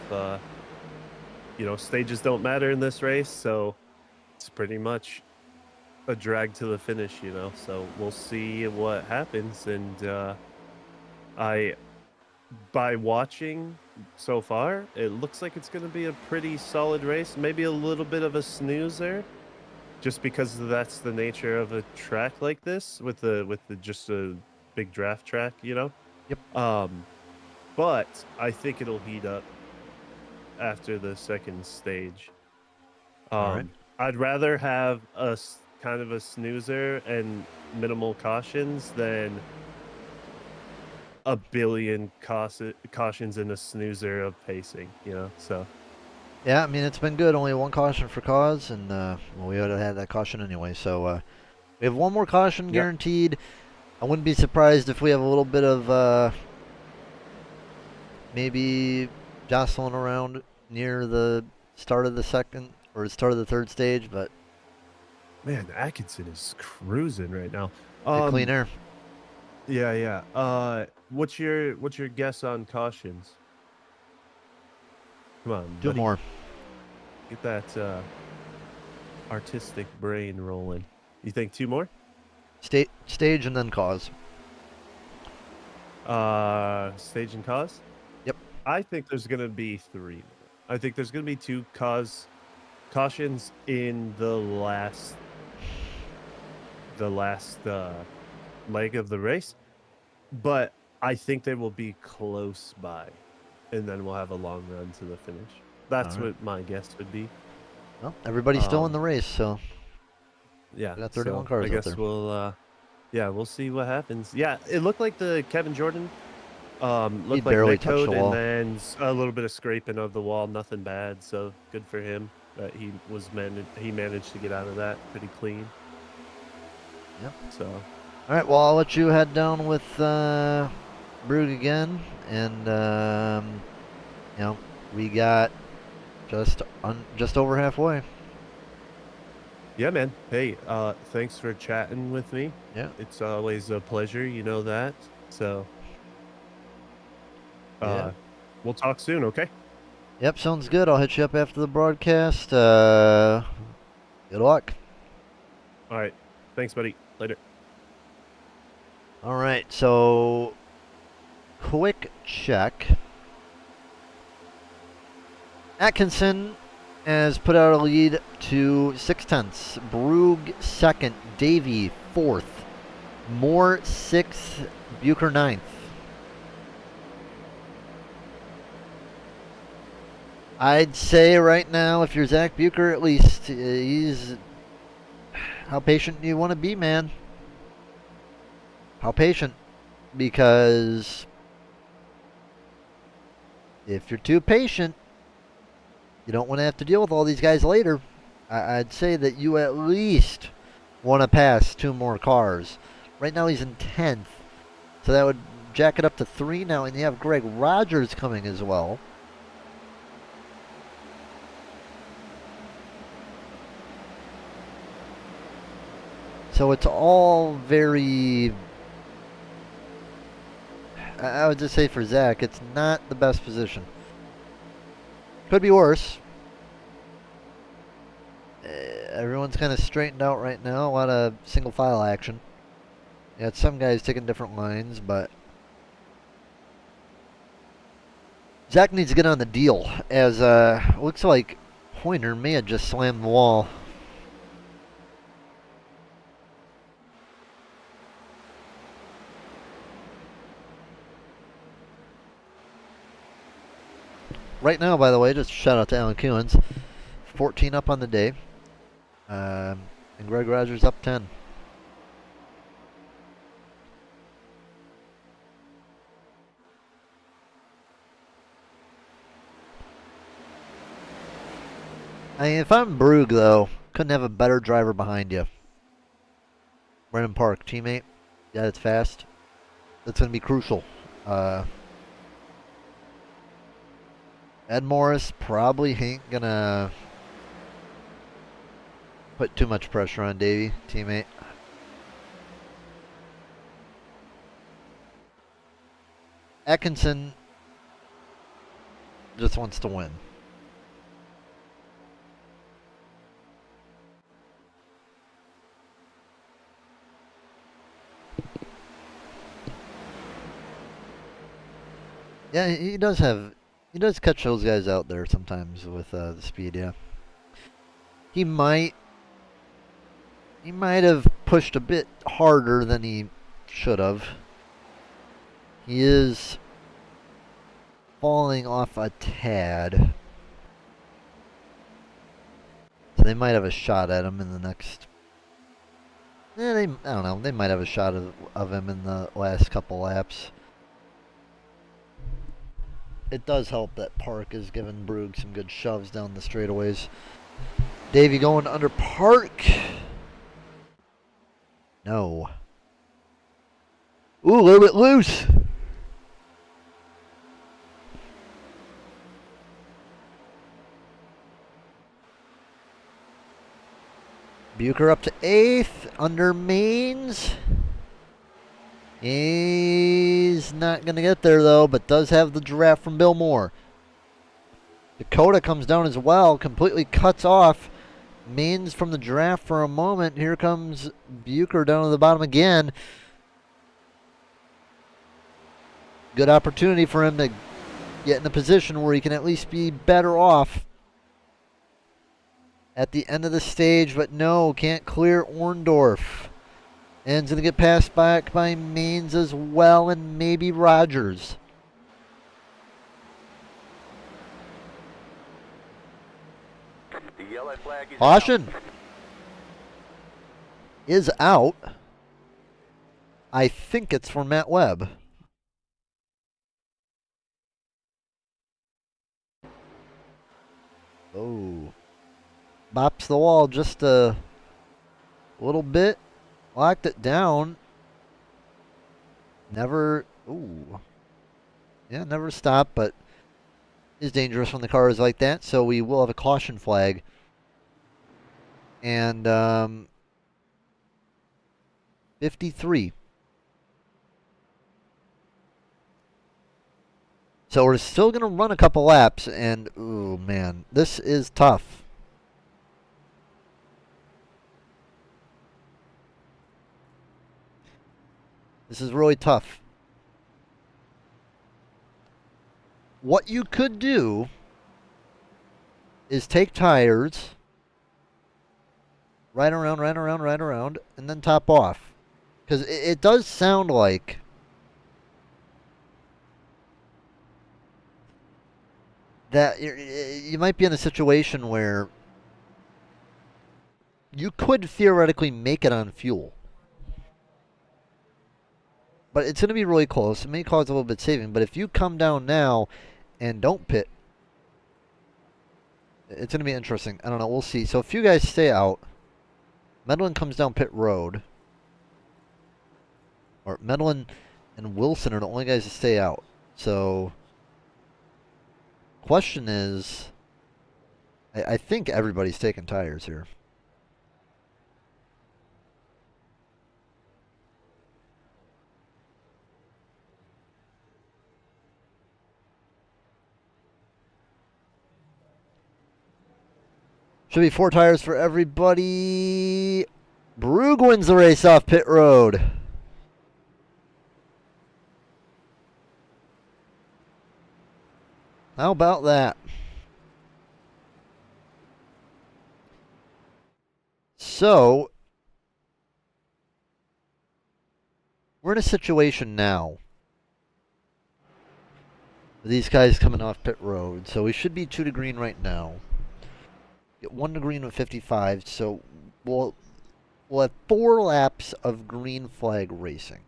You know, stages don't matter in this race, so it's pretty much a drag to the finish, you know. So we'll see what happens, and by watching so far, it looks like it's going to be a pretty solid race. Maybe a little bit of a snoozer, just because that's the nature of a track like this with the just a big draft track, you know. Yep. But I think it'll heat up after the second stage. All right. I'd rather have kind of a snoozer and minimal cautions than a billion cautions and a snoozer of pacing, you know. So Yeah, I mean, it's been good. Only one caution for cause, and well, we would have had that caution anyway. So we have one more caution Yep. guaranteed. I wouldn't be surprised if we have a little bit of maybe jostling around near the start of the second or start of the third stage, but man, Atkinson is cruising right now. clean air. Yeah. What's your guess on cautions? Come on, Two buddy. more. Get that artistic brain rolling. You think 2 more? Stage and then cause. Stage and cause? Yep. I think there's gonna be 3 more. I think there's gonna be 2 cautions in the last leg of the race, but I think they will be close by, and then we'll have a long run to the finish. That's Alright. what my guess would be. Well, everybody's still in Um, the race, so Yeah, We got 31 so cars I out guess there. we'll see what happens. Yeah, it looked like the Kevin Jordan looked like barely neck touched the code wall. and then a little bit of scraping of the wall, nothing bad. So good for him that he managed to get out of that pretty clean. Yep. So all right. Well, I'll let you head down with Brugge again, and we got just over halfway. yeah, man. Hey, thanks for chatting with me. Yeah. It's always a pleasure, you know that. So Yeah. we'll talk soon, okay? Yep, sounds good. I'll hit you up after the broadcast. Good luck. All right. Thanks, buddy. Later. All right, so quick check. Atkinson has put out a lead to 6/10. Brugge second. Davey fourth. Moore sixth. Bucher ninth. I'd say right now, if you're Zach Bucher, at least he's. How patient do you want to be, man? How patient? Because if you're too patient, you don't want to have to deal with all these guys later. I'd say that you at least want to pass 2 more cars. Right now he's in 10th, so that would jack it up to 3 now, and you have Greg Rogers coming as well. So it's all very, I would just say for Zach, it's not the best position. Could be worse. Everyone's kind of straightened out right now. A lot of single file action. You got some guys taking different lines, but Zach needs to get on the deal, as looks like Pointer may have just slammed the wall. Right now, by the way, just shout out to Alan Kewins, 14 up on the day, and Greg Rogers up 10. I mean, if I'm Brugge, though, couldn't have a better driver behind you. Brennan Park, teammate. Yeah, it's fast. That's going to be crucial. Ed Morris probably ain't going to put too much pressure on Davey, teammate. Atkinson just wants to win. Yeah, he does catch those guys out there sometimes with the speed, yeah. He might have pushed a bit harder than he should have. He is falling off a tad. So they might have a shot at him in the next. I don't know. They might have a shot of him in the last couple laps. It does help that Park is giving Brugge some good shoves down the straightaways. Davey going under Park. No. Ooh, a little bit loose. Bucher up to 8th, under Mains. He's not going to get there, though, but does have the draft from Bill Moore. Dakota comes down as well, completely cuts off Means from the draft for a moment. Here comes Bucher down to the bottom again. Good opportunity for him to get in a position where he can at least be better off at the end of the stage, but no, can't clear Orndorff. And he's going to get passed back by Means as well, and maybe Rogers. The yellow flag is Caution is out. I think it's for Matt Webb. Oh. Bops the wall just a little bit. Locked it down. Never. Ooh. Yeah, never stop, but is dangerous when the car is like that. So we will have a caution flag. And 53. So we're still going to run a couple laps, and ooh, man, this is tough. This is really tough. What you could do is take tires, right around, and then top off. Because it does sound like that you might be in a situation where you could theoretically make it on fuel. But it's going to be really close. It may cause a little bit saving. But if you come down now and don't pit, it's going to be interesting. I don't know. We'll see. So if you guys stay out, Medlin comes down pit road. Or Medlin and Wilson are the only guys to stay out. So, question is, I think everybody's taking tires here. Should be 4 tires for everybody. Brug wins the race off pit road. How about that? So, we're in a situation now. With these guys coming off pit road. So we should be 2 to green right now. Get 1 to green with 55. So we'll have 4 laps of green flag racing.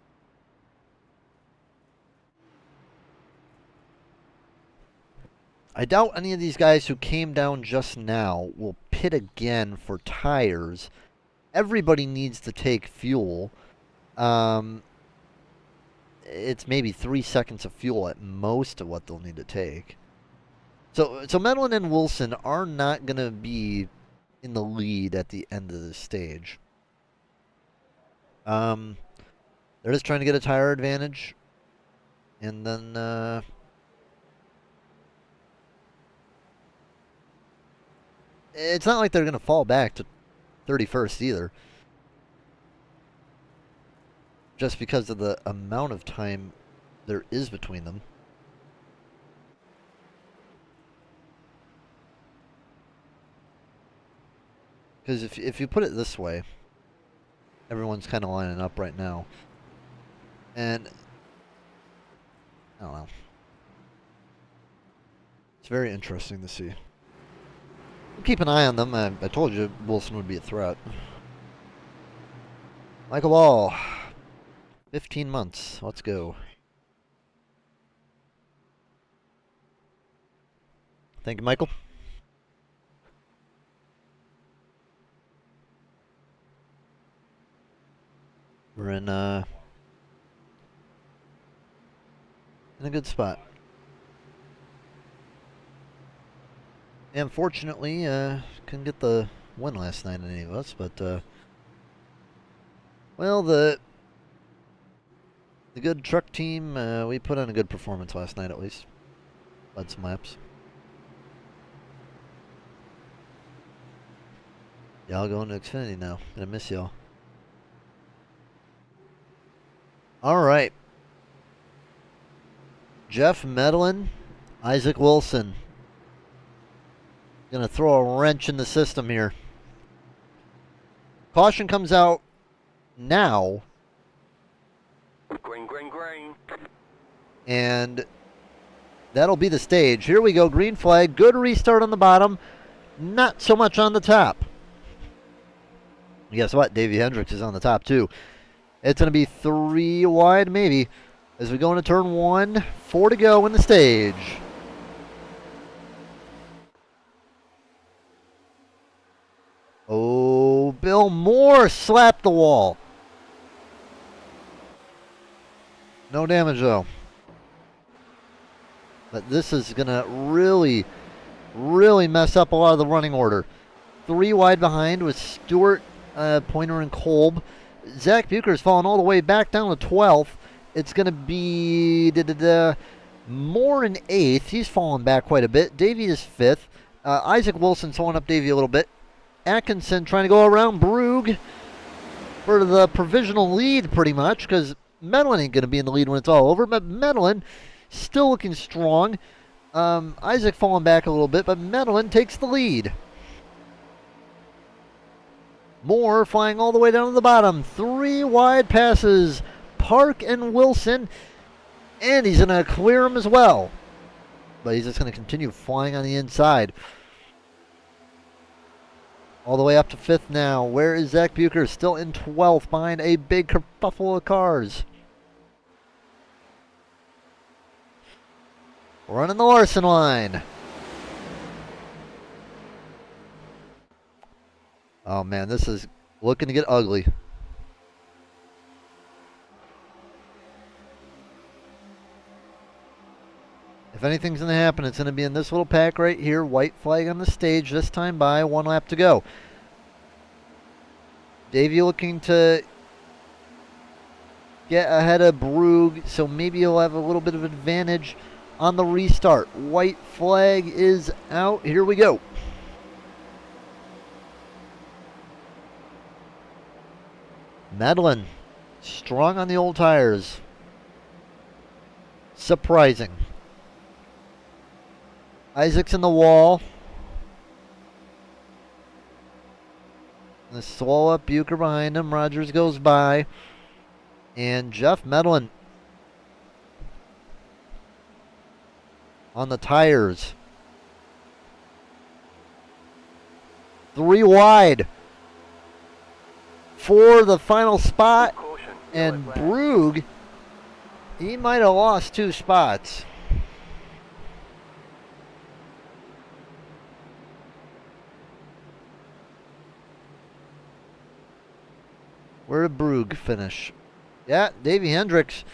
I doubt any of these guys who came down just now will pit again for tires. Everybody needs to take fuel. It's maybe 3 seconds of fuel at most of what they'll need to take. So Medlin and Wilson are not going to be in the lead at the end of the stage. They're just trying to get a tire advantage. And then... it's not like they're going to fall back to 31st either. Just because of the amount of time there is between them. Because if you put it this way, everyone's kind of lining up right now. And, I don't know. It's very interesting to see. Keep an eye on them. I told you Wilson would be a threat. Michael Ball. 15 months. Let's go. Thank you, Michael. We're in a good spot. Unfortunately, couldn't get the win last night in any of us, but well, the the good truck team, we put on a good performance last night at least. Led some laps. Y'all going to Xfinity now. Gonna miss y'all. All right. Jeff Medlin, Isaac Wilson. Gonna throw a wrench in the system here. Caution comes out now. Green, green, green. And that'll be the stage. Here we go. Green flag. Good restart on the bottom. Not so much on the top. Guess what? Davey Hendricks is on the top too. It's going to be 3 wide maybe as we go into turn 1. 4 to go in the stage. Oh, Bill Moore slapped the wall. No damage though. But this is going to really mess up a lot of the running order. 3 wide behind with Stewart, Pointer, and Kolb. Zach Bucher's fallen all the way back down to 12th. It's going to be Moore in 8th. He's fallen back quite a bit. Davey is 5th. Isaac Wilson throwing up Davey a little bit. Atkinson trying to go around Brugge for the provisional lead pretty much, because Medlin ain't going to be in the lead when it's all over, but Medlin still looking strong. Isaac falling back a little bit, but Medlin takes the lead. Moore flying all the way down to the bottom. 3 wide passes. Park and Wilson. And he's going to clear him as well. But he's just going to continue flying on the inside. All the way up to 5th now. Where is Zach Bucher? Still in 12th behind a big kerfuffle of cars. Running the Larson line. Oh man, this is looking to get ugly. If anything's going to happen, it's going to be in this little pack right here. White flag on the stage this time by 1 lap to go. Davey looking to get ahead of Brugge, so maybe he'll have a little bit of advantage on the restart. White flag is out. Here we go. Medlin, strong on the old tires. Surprising. Isaac's in the wall. The slow up Bucher behind him. Rogers goes by. And Jeff Medlin on the tires. 3 wide for the final spot. And Brugge, he might have lost 2 spots. Where did Brugge finish? Yeah, Davey Hendricks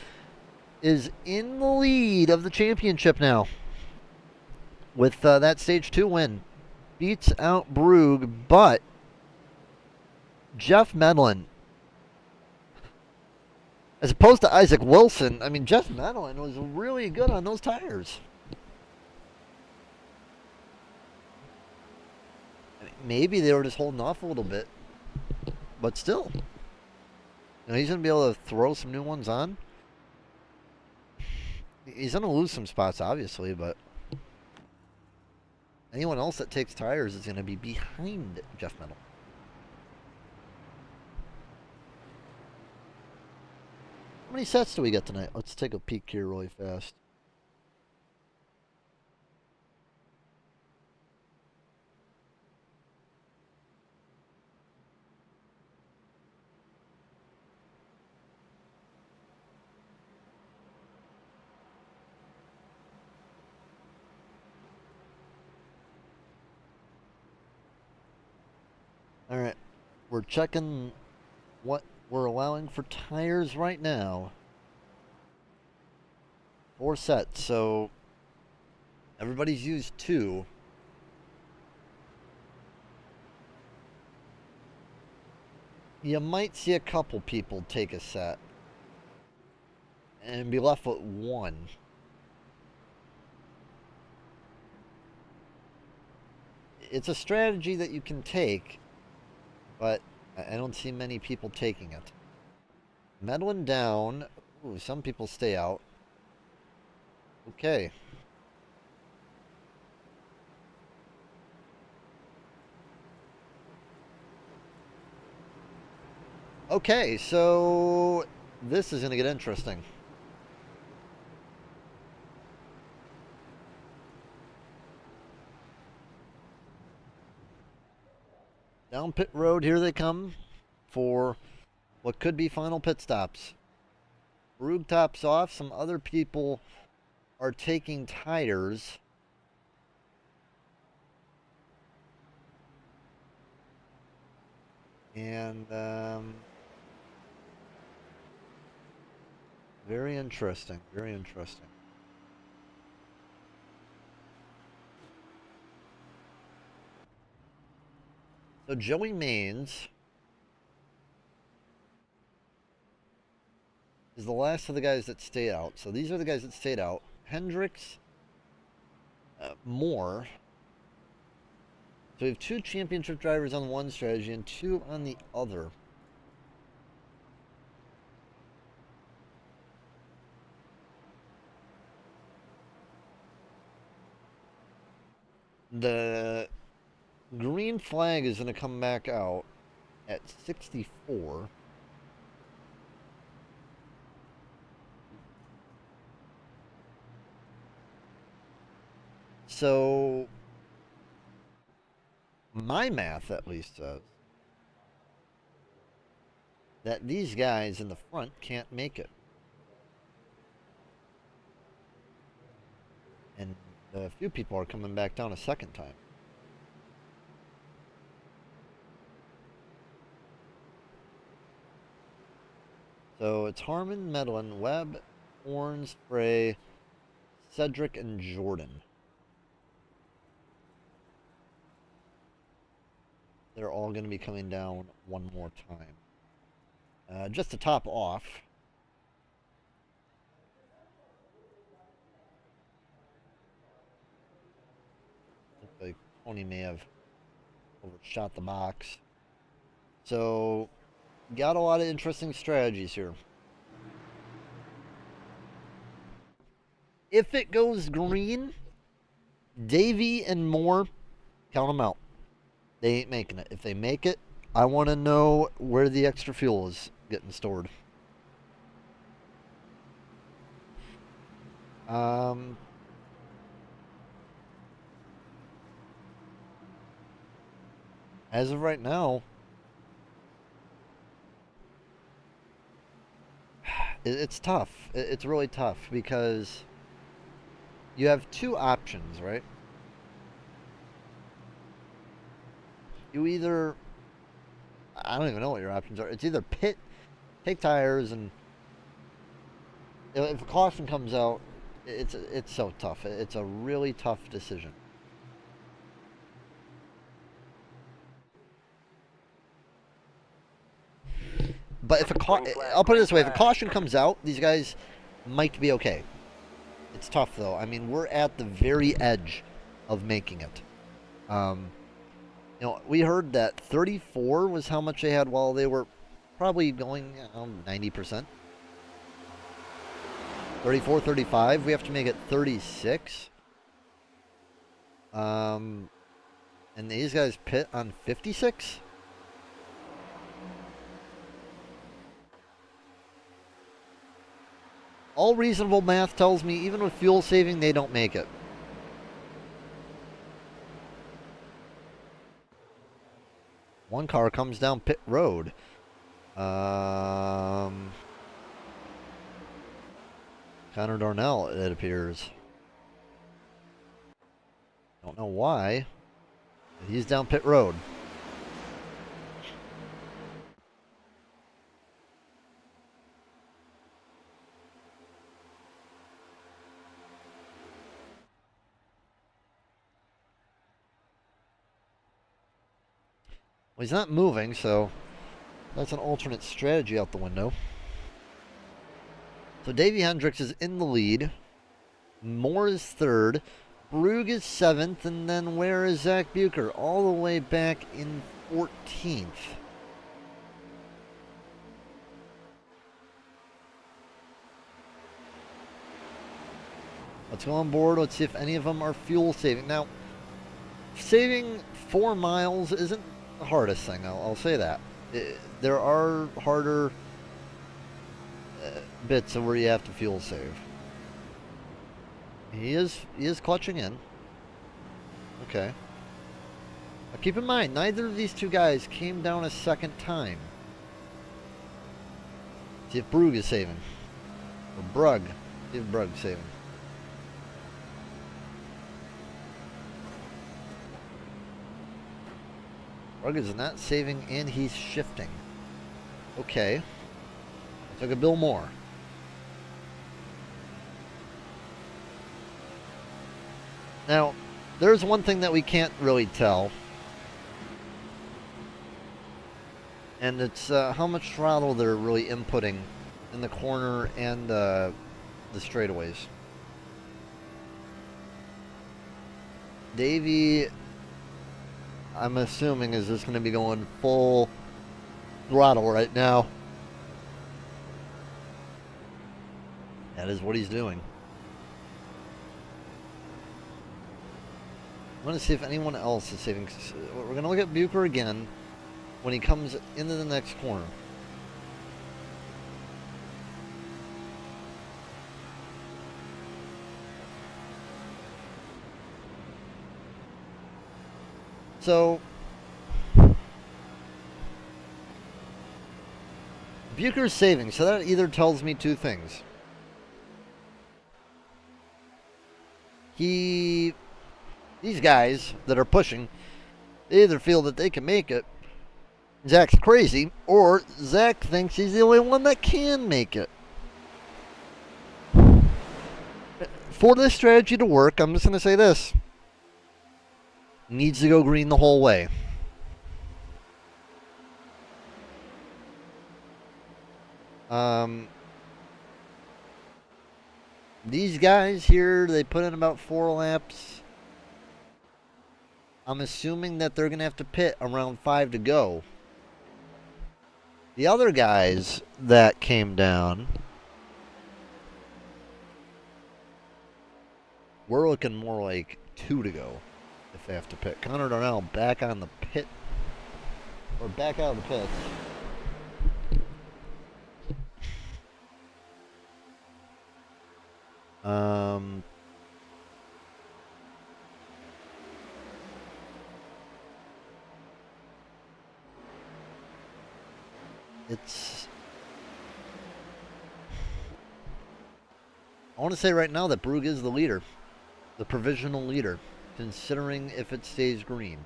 is in the lead of the championship now. With that stage 2 win. Beats out Brugge, but Jeff Medlin, as opposed to Isaac Wilson, I mean, Jeff Medlin was really good on those tires. I mean, maybe they were just holding off a little bit, but still. You know, he's going to be able to throw some new ones on. He's going to lose some spots, obviously, but anyone else that takes tires is going to be behind Jeff Medlin. How many sets do we get tonight? Let's take a peek here really fast. All right, we're checking what we're allowing for tires right now. 4 sets, so everybody's used 2. You might see a couple people take a set. and be left with 1. It's a strategy that you can take, but I don't see many people taking it. Medlin down. Ooh, some people stay out. Okay. Okay, so this is going to get interesting. Down pit road, here they come for what could be final pit stops. Rube tops off. Some other people are taking tires. And very interesting. Very interesting. So Joey Maines is the last of the guys that stayed out. So these are the guys that stayed out. Hendricks, Moore. So we have 2 championship drivers on one strategy and 2 on the other. The green flag is going to come back out at 64. So my math at least says that these guys in the front can't make it. And a few people are coming back down a second time. So it's Harmon, Medlin, Webb, Horns, Frey, Cedric, and Jordan. They're all going to be coming down one more time. Just to top off, looks like Tony may have overshot the box. So, got a lot of interesting strategies here. If it goes green, Davey and Moore, count them out. They ain't making it. If they make it, I want to know where the extra fuel is getting stored. As of right now, it's tough. It's really tough because you have 2 options, right? You either, I don't even know what your options are. It's either pit, take tires, and if a caution comes out, it's so tough. It's a really tough decision. But if I'll put it this way: if a caution comes out, these guys might be okay. It's tough though. I mean, we're at the very edge of making it. You know, we heard that 34 was how much they had while they were probably going 90%. 34, 35. We have to make it 36. And these guys pit on 56. All reasonable math tells me even with fuel saving, they don't make it. One car comes down pit road. Connor Darnell, it appears. Don't know why. But he's down pit road. Well, he's not moving, so that's an alternate strategy out the window. So Davey Hendricks is in the lead. Moore is third. Brugge is seventh. And then where is Zach Bucher? All the way back in 14th. Let's go on board. Let's see if any of them are fuel saving. Now, saving 4 miles isn't the hardest thing. I'll say that. There are harder bits of where you have to fuel save. He is clutching in. Okay. Now keep in mind, neither of these two guys came down a second time. See if Brugge is saving. Or Brugge. See if Brugge's saving. Brugge is not saving and he's shifting. Okay. Took a Bill Moore. Now, there's one thing that we can't really tell. And it's how much throttle they're really inputting in the corner and the straightaways. Davey, I'm assuming, is just going to be going full throttle right now. That is what he's doing. I'm going to see if anyone else is saving. We're going to look at Bucher again when he comes into the next corner. So, Bucher's saving, so that either tells me two things. These guys that are pushing, they either feel that they can make it, Zach's crazy, or Zach thinks he's the only one that can make it. For this strategy to work, I'm just going to say this. Needs to go green the whole way. These guys here, they put in about 4 laps. I'm assuming that they're going to have to pit around 5 to go. The other guys that came down, we're looking more like 2 to go if they have to pit. Connor Darnell back on the pit, or back out of the pits. I want to say right now that Brugge is the leader, the provisional leader, considering if it stays green.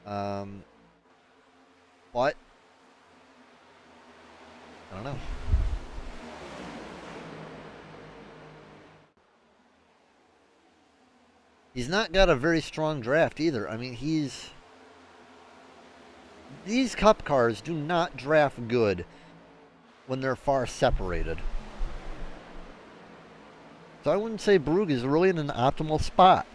But I don't know. He's not got a very strong draft either. I mean, these cup cars do not draft good when they're far separated. So I wouldn't say Brugge is really in an optimal spot.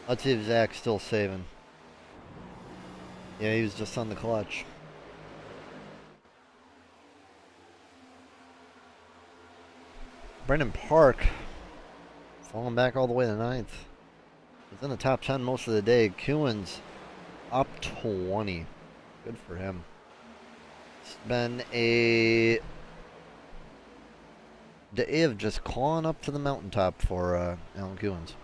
Let's see if Zach's still saving. Yeah, he was just on the clutch. Brendan Park falling back all the way to 9th. He's in the top 10 most of the day. Kuhn's up 20. Good for him. It's been a day of just clawing up to the mountaintop for Alan Kuhn's.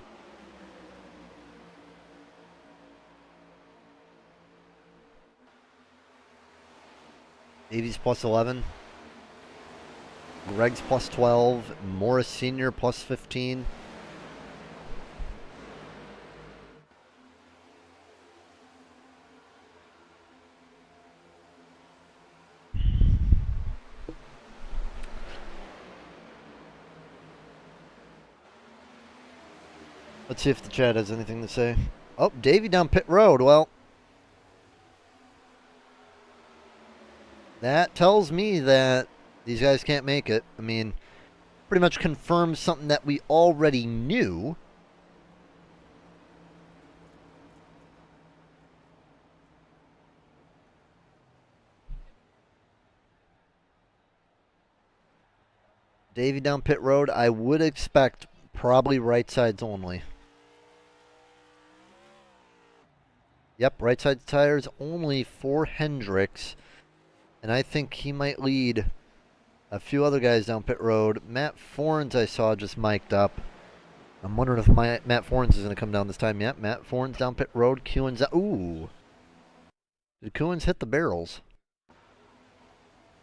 Davies plus 11. Greg's plus 12. Morris Sr. plus 15. Let's see if the chat has anything to say. Oh, Davey down pit road. Well, that tells me that these guys can't make it. I mean, pretty much confirms something that we already knew. Davey down pit road, I would expect probably right sides only. Yep, right side tires only for Hendricks. And I think he might lead a few other guys down pit road. Matt Forns I saw just mic'd up. I'm wondering if Matt Forns is going to come down this time. Yep, Matt Forns down pit road. Kuhn's out. Ooh. Did Kuhn's hit the barrels?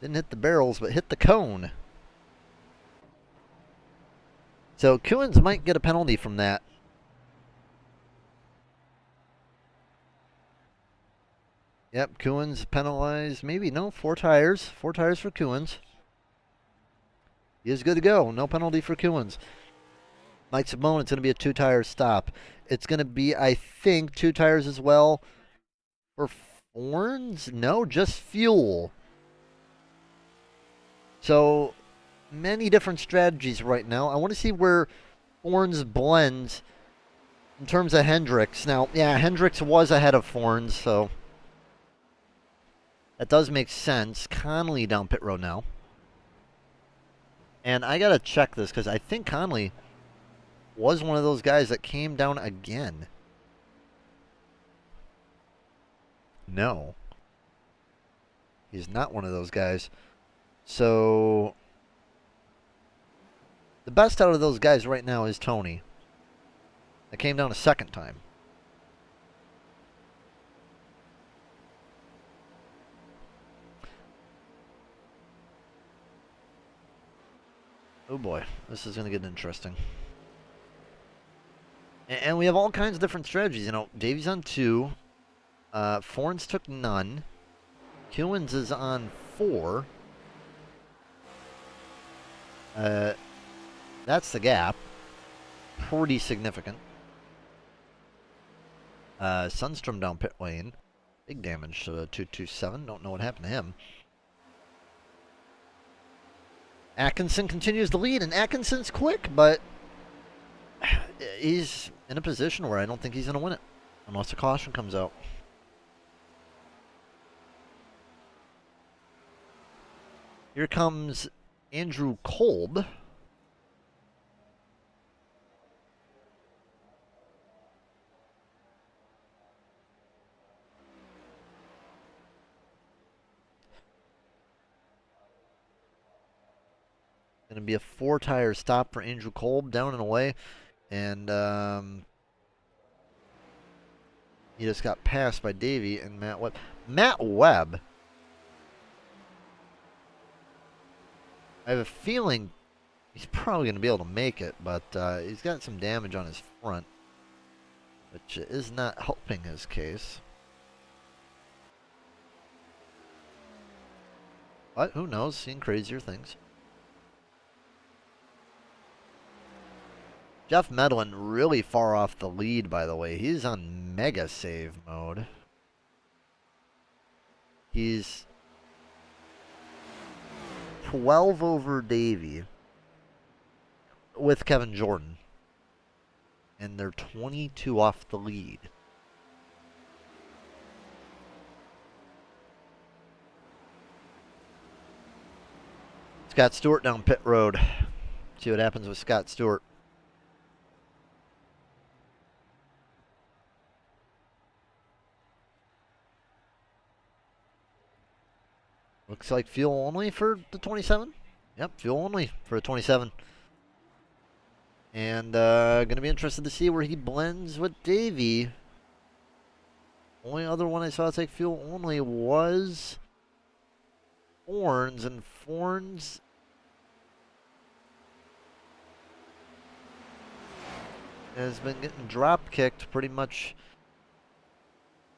Didn't hit the barrels, but hit the cone. So Kuhn's might get a penalty from that. Yep, Kuhn's penalized. Maybe, no, 4 tires. 4 tires for Kuhn's. He is good to go. No penalty for Kuhn's. Mike Simone, it's going to be a 2-tire stop. It's going to be, I think, 2 tires as well for Forns. No, just fuel. So many different strategies right now. I want to see where Forns blends in terms of Hendricks. Now, yeah, Hendricks was ahead of Forns, so that does make sense. Conley down pit road now. And I got to check this because I think Conley was one of those guys that came down again. No. He's not one of those guys. So the best out of those guys right now is Tony. That came down a second time. Oh boy, this is going to get interesting. And we have all kinds of different strategies. You know, Davies on 2. Forns took none. Kuhn's is on 4. That's the gap. Pretty significant. Sundstrom down pit lane. Big damage to 227. Don't know what happened to him. Atkinson continues to lead, and Atkinson's quick, but he's in a position where I don't think he's going to win it unless a caution comes out. Here comes Andrew Kolb. Going to be a 4-tire stop for Andrew Kolb, down and away. And he just got passed by Davey and Matt Webb. Matt Webb, I have a feeling he's probably going to be able to make it, but he's got some damage on his front, which is not helping his case. But who knows? Seen crazier things. Jeff Medlin really far off the lead, by the way. He's on mega save mode. He's 12 over Davey with Kevin Jordan. And they're 22 off the lead. Scott Stewart down pit road. See what happens with Scott Stewart. Looks like fuel only for the 27. Yep, fuel only for the 27. And going to be interested to see where he blends with Davey. Only other one I saw take fuel only was Forns, and Forns has been getting drop kicked pretty much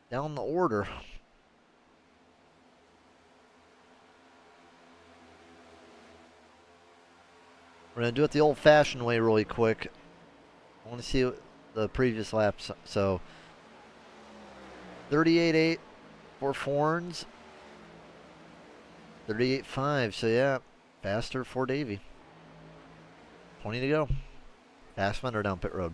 down the order. We're going to do it the old-fashioned way really quick. I want to see the previous laps. So 38.8 for Forns. 38.5. So yeah, faster for Davey. 20 to go. Fassbender down pit road.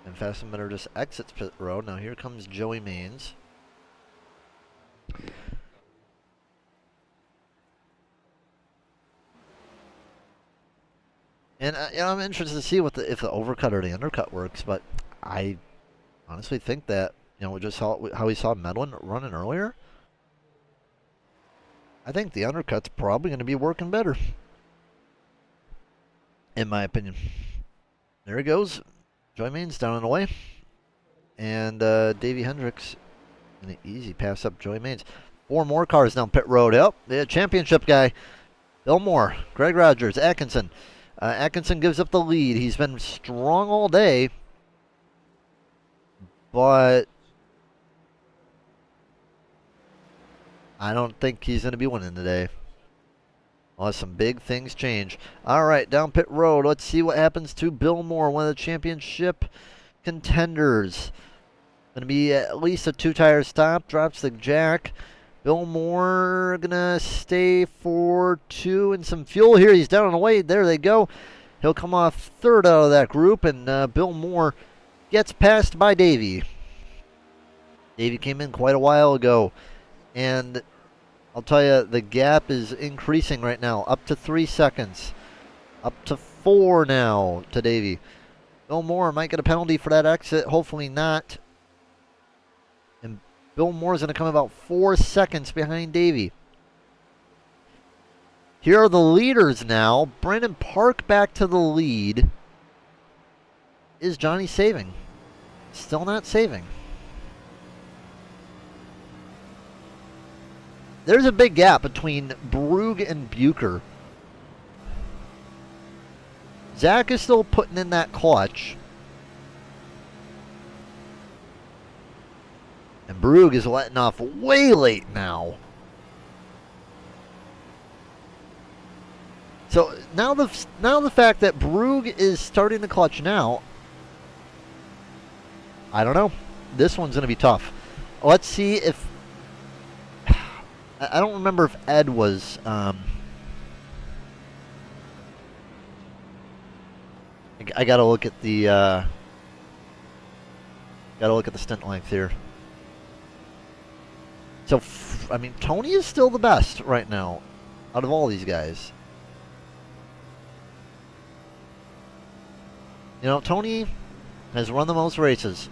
And Fassbender just exits pit road. Now here comes Joey Maines. And I'm interested to see what if the overcut or the undercut works, but I honestly think that, we just saw how we saw Medlin running earlier. I think the undercut's probably going to be working better, in my opinion. There he goes. Joey Maines down and away. And Davey Hendricks, an easy pass up Joey Maines. 4 more cars down pit road. Yep, the championship guy. Bill Moore, Greg Rogers, Atkinson. Atkinson gives up the lead. He's been strong all day, but I don't think he's going to be winning today. Unless some big things change. All right, down pit road. Let's see what happens to Bill Moore, one of the championship contenders. Going to be at least a 2-tire stop. Drops the jack. Bill Moore gonna stay for 2 and some fuel here. He's down and away. There they go. He'll come off 3rd out of that group, and Bill Moore gets passed by Davey. Davey came in quite a while ago, and I'll tell you, the gap is increasing right now, up to 3 seconds, up to 4 now to Davey. Bill Moore might get a penalty for that exit. Hopefully not. Bill Moore is going to come about 4 seconds behind Davey. Here are the leaders now. Brandon Park back to the lead. Is Johnny saving? Still not saving. There's a big gap between Brugge and Bucher. Zach is still putting in that clutch. And Brugge is letting off way late now. So now the fact that Brugge is starting the clutch now, I don't know. This one's going to be tough. Let's see if I don't remember if Ed was I got to look at the stint length here. So, I mean, Tony is still the best right now out of all these guys. Tony has run the most races.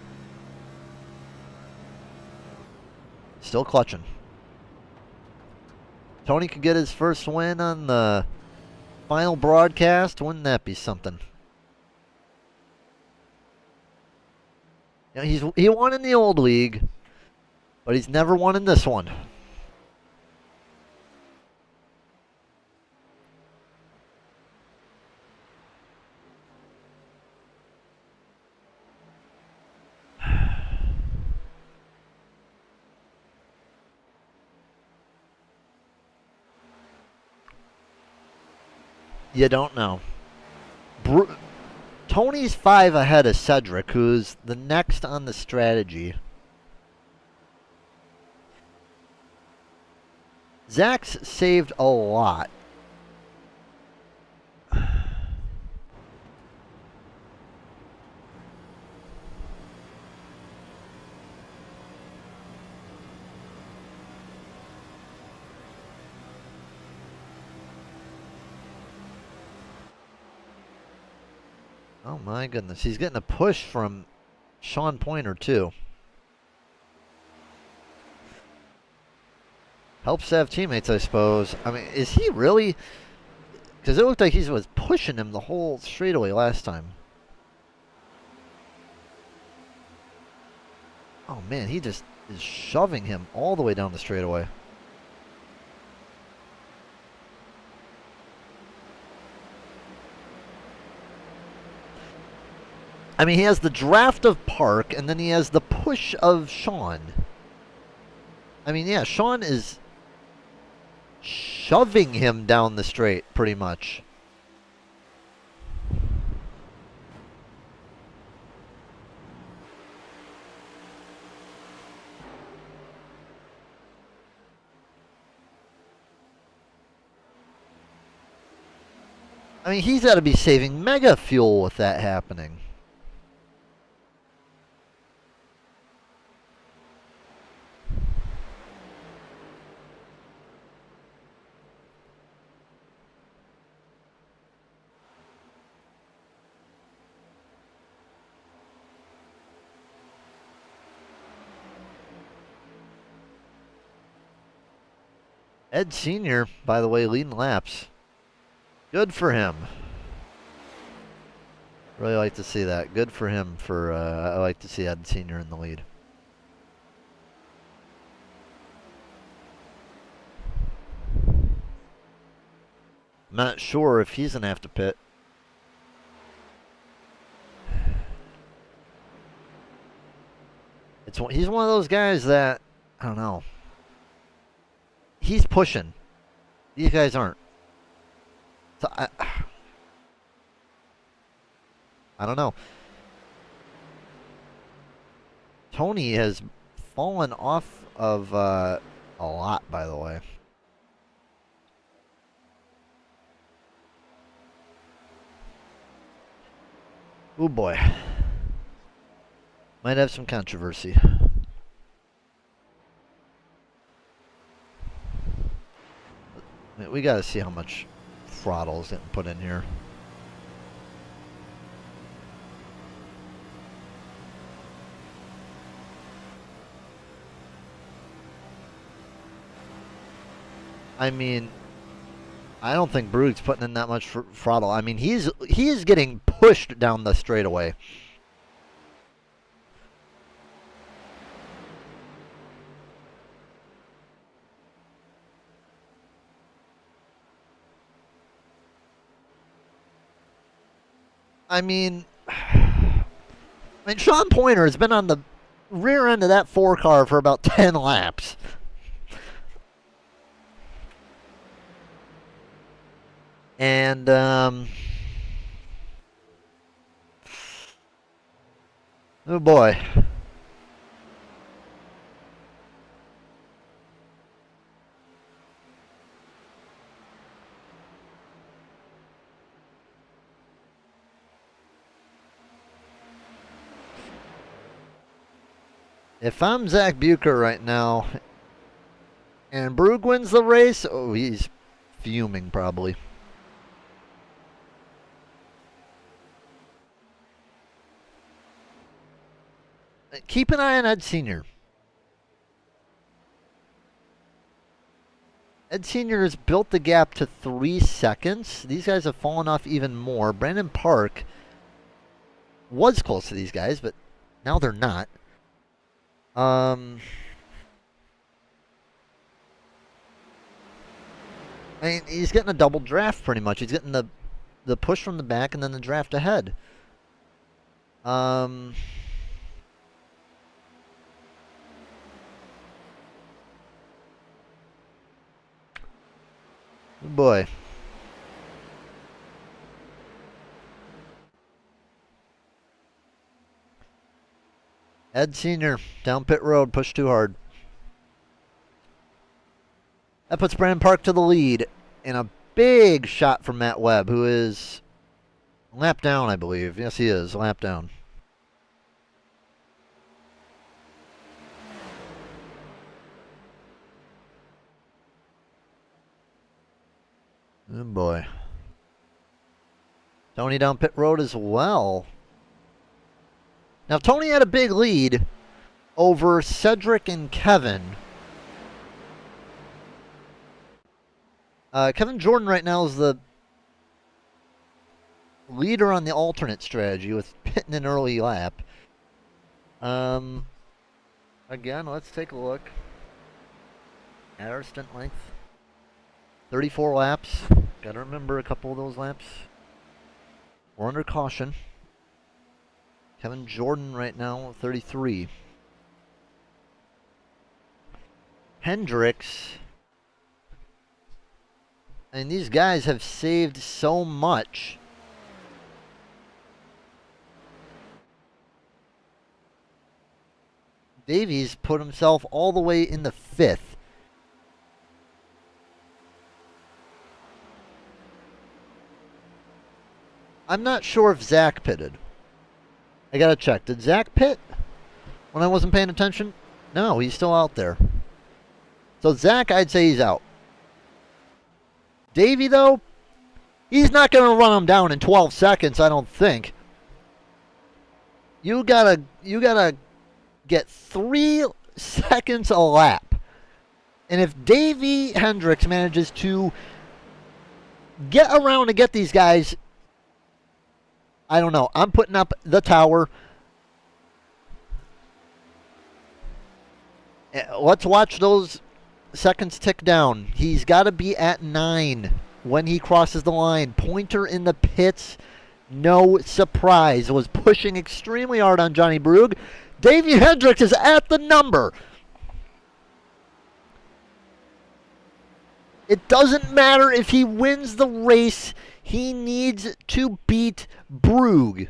Still clutching. Tony could get his first win on the final broadcast. Wouldn't that be something? He won in the old league. But he's never won in this one. You don't know. Tony's 5 ahead of Cedric, who's the next on the strategy. Zach's saved a lot. Oh my goodness, he's getting a push from Sean Pointer too. Helps to have teammates, I suppose. I mean, is he really? Because it looked like he was pushing him the whole straightaway last time. Oh man, he just is shoving him all the way down the straightaway. I mean, he has the draft of Park, and then he has the push of Sean. I mean, yeah, Sean is shoving him down the straight, pretty much. I mean, he's got to be saving mega fuel with that happening. Ed Sr., by the way, leading laps. Good for him. Really like to see that. Good for him. I like to see Ed Sr. in the lead. I'm not sure if he's going to have to pit. He's one of those guys that, I don't know. He's pushing. These guys aren't. So I don't know. Tony has fallen off of a lot, by the way. Oh boy. Might have some controversy. We gotta see how much throttle is getting put in here. I mean, I don't think Brug's putting in that much throttle. I mean, he is getting pushed down the straightaway. I mean, Sean Pointer has been on the rear end of that 4 car for about 10 laps. And, oh boy. If I'm Zach Bucher right now, and Brug wins the race, oh, he's fuming probably. Keep an eye on Ed Sr. Ed Sr. has built the gap to 3 seconds. These guys have fallen off even more. Brandon Park was close to these guys, but now they're not. I mean, he's getting a double draft pretty much. He's getting the push from the back and then the draft ahead. Oh boy. Ed Sr. down pit road, pushed too hard. That puts Brandon Park to the lead. And a big shot from Matt Webb, who is lap down, I believe. Yes, he is, lap down. Oh boy. Tony down pit road as well. Now, Tony had a big lead over Cedric and Kevin. Kevin Jordan right now is the leader on the alternate strategy with pitting an early lap. Again, let's take a look at our stint length. 34 laps. Got to remember a couple of those laps. We're under caution. Kevin Jordan right now, 33. Hendricks. And these guys have saved so much. Davies put himself all the way in the 5th. I'm not sure if Zach pitted. I gotta check. Did Zach pit when I wasn't paying attention? No, he's still out there. So Zach, I'd say he's out. Davey, though, he's not going to run him down in 12 seconds, I don't think. You gotta get 3 seconds a lap. And if Davey Hendricks manages to get around and get these guys, I don't know. I'm putting up the tower. Let's watch those seconds tick down. He's got to be at 9 when he crosses the line. Pointer in the pits, no surprise, was pushing extremely hard on Johnny Brugge. Davey Hendricks is at the number. It doesn't matter if he wins the race. He needs to beat Brugge.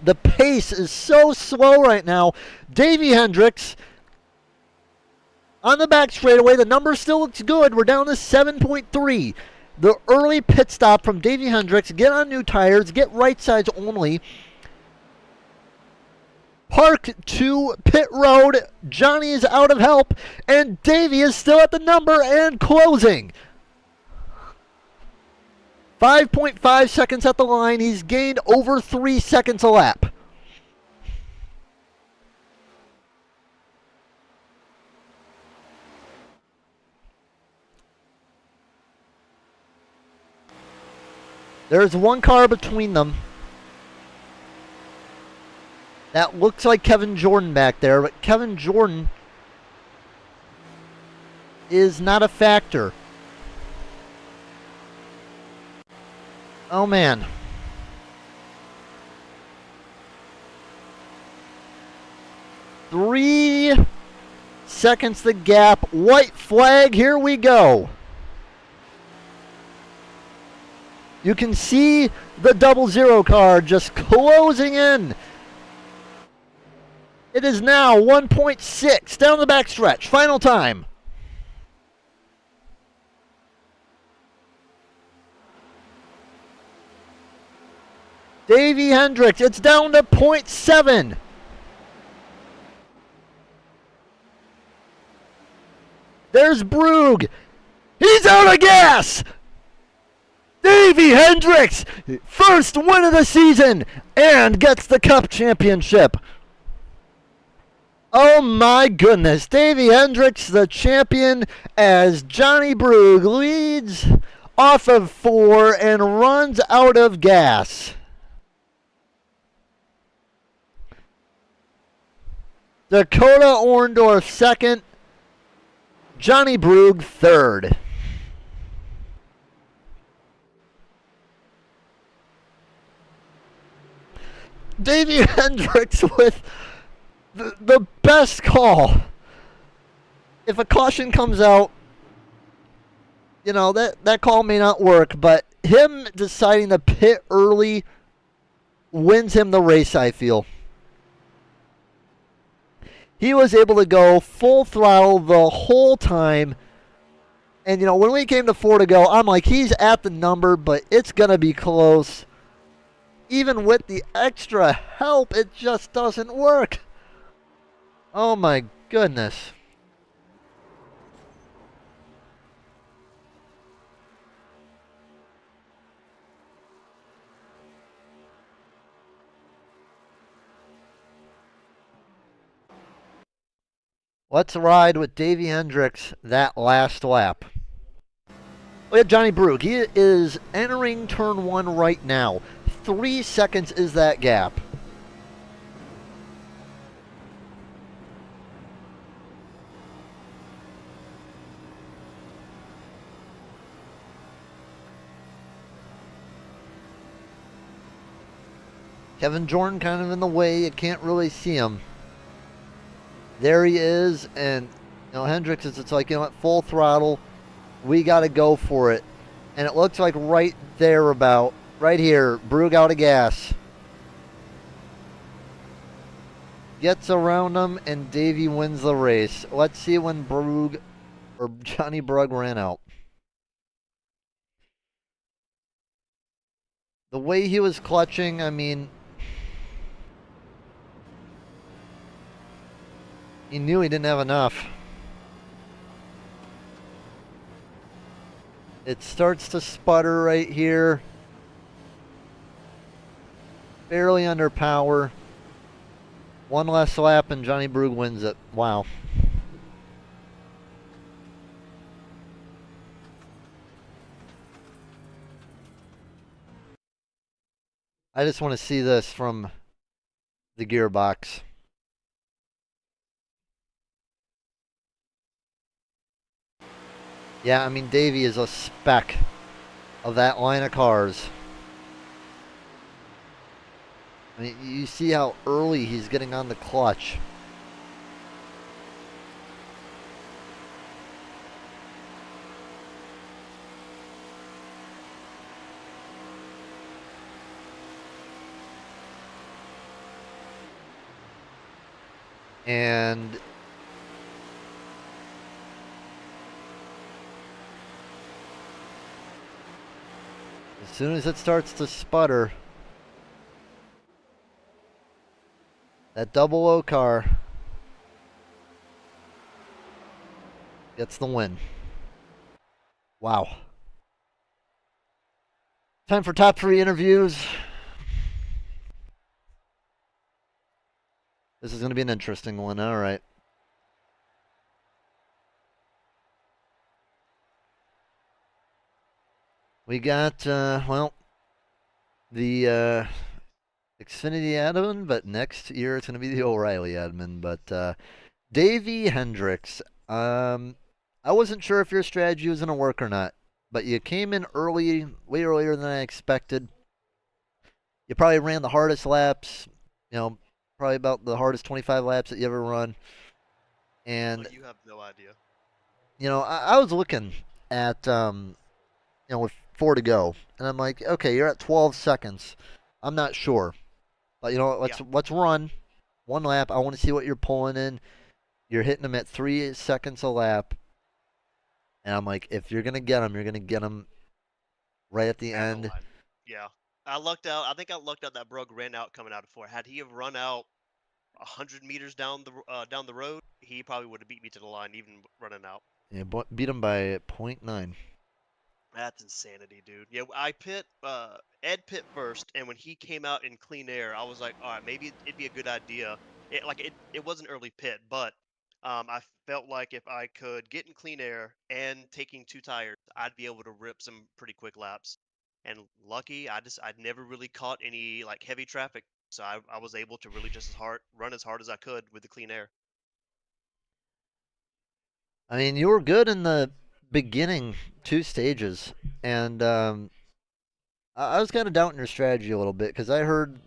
The pace is so slow right now. Davey Hendricks on the back straightaway. The number still looks good. We're down to 7.3. The early pit stop from Davey Hendricks. Get on new tires. Get right sides only. Park to pit road. Johnny is out of help. And Davey is still at the number and closing. 5.5 seconds at the line. He's gained over 3 seconds a lap. There's one car between them. That looks like Kevin Jordan back there, but Kevin Jordan is not a factor. Oh, man. Three seconds the gap. White flag. Here we go. You can see the 00 car just closing in. It is now 1.6 down the backstretch. Final time. Davey Hendricks, it's down to 0.7. There's Brugge. He's out of gas. Davey Hendricks, first win of the season and gets the Cup championship. Oh my goodness. Davey Hendricks, the champion, as Johnny Brugge leads off of 4 and runs out of gas. Dakota Orndorff second. Johnny Brugge third. Davey Hendricks with the best call. If a caution comes out, you know, that call may not work, but him deciding to pit early wins him the race, I feel. He was able to go full throttle the whole time. And, you know, when we came to 4 to go, I'm like, he's at the number, but it's going to be close. Even with the extra help, it just doesn't work. Oh, my goodness. Let's ride with Davey Hendricks that last lap. We have Johnny Brugge. He is entering turn 1 right now. 3 seconds is that gap. Kevin Jordan kind of in the way. You can't really see him. There he is, and you know, Hendricks is, it's like, you know what, full throttle. We got to go for it. And it looks like right there about, right here, Brugge out of gas. Gets around him, and Davey wins the race. Let's see when Brugge, or Johnny Brugge ran out. the way he was clutching, I mean, he knew he didn't have enough. It starts to sputter right here. Barely under power. One less lap and Johnny Brugge wins it. Wow. I just want to see this from the gearbox. Yeah, I mean, Davey is a speck of that line of cars. I mean, you see how early he's getting on the clutch. And as soon as it starts to sputter, that double O car gets the win. Wow. Time for top 3 interviews. This is going to be an interesting one. All right. We got, well, the Xfinity admin, but next year it's going to be the O'Reilly admin. But Davey Hendricks, I wasn't sure if your strategy was going to work or not, but you came in early, way earlier than I expected. You probably ran the hardest laps, you know, probably about the hardest 25 laps that you ever run. And Well, you have no idea. you know, I was looking at, you know, with 4 to go, and I'm like, okay, you're at 12 seconds. I'm not sure, but you know, let's run 1 lap. I want to see what you're pulling in. You're hitting them at 3 seconds a lap, and I'm like, if you're gonna get them, you're gonna get them right at the At the end. line. Yeah. I lucked out. I think I lucked out that Brugge ran out coming out of 4. Had he have run out 100 meters down the road, he probably would have beat me to the line, even running out. Yeah, beat him by 0.9. That's insanity, dude. Yeah, Ed pit first, and when he came out in clean air, I was like, all right, maybe it'd be a good idea. It was an early pit, but I felt like if I could get in clean air and taking 2 tires, I'd be able to rip some pretty quick laps. And lucky, I'd never really caught any like heavy traffic, so I was able to really just run as hard as I could with the clean air. I mean, you were good in the beginning 2 stages, and I was kind of doubting your strategy a little bit because I heard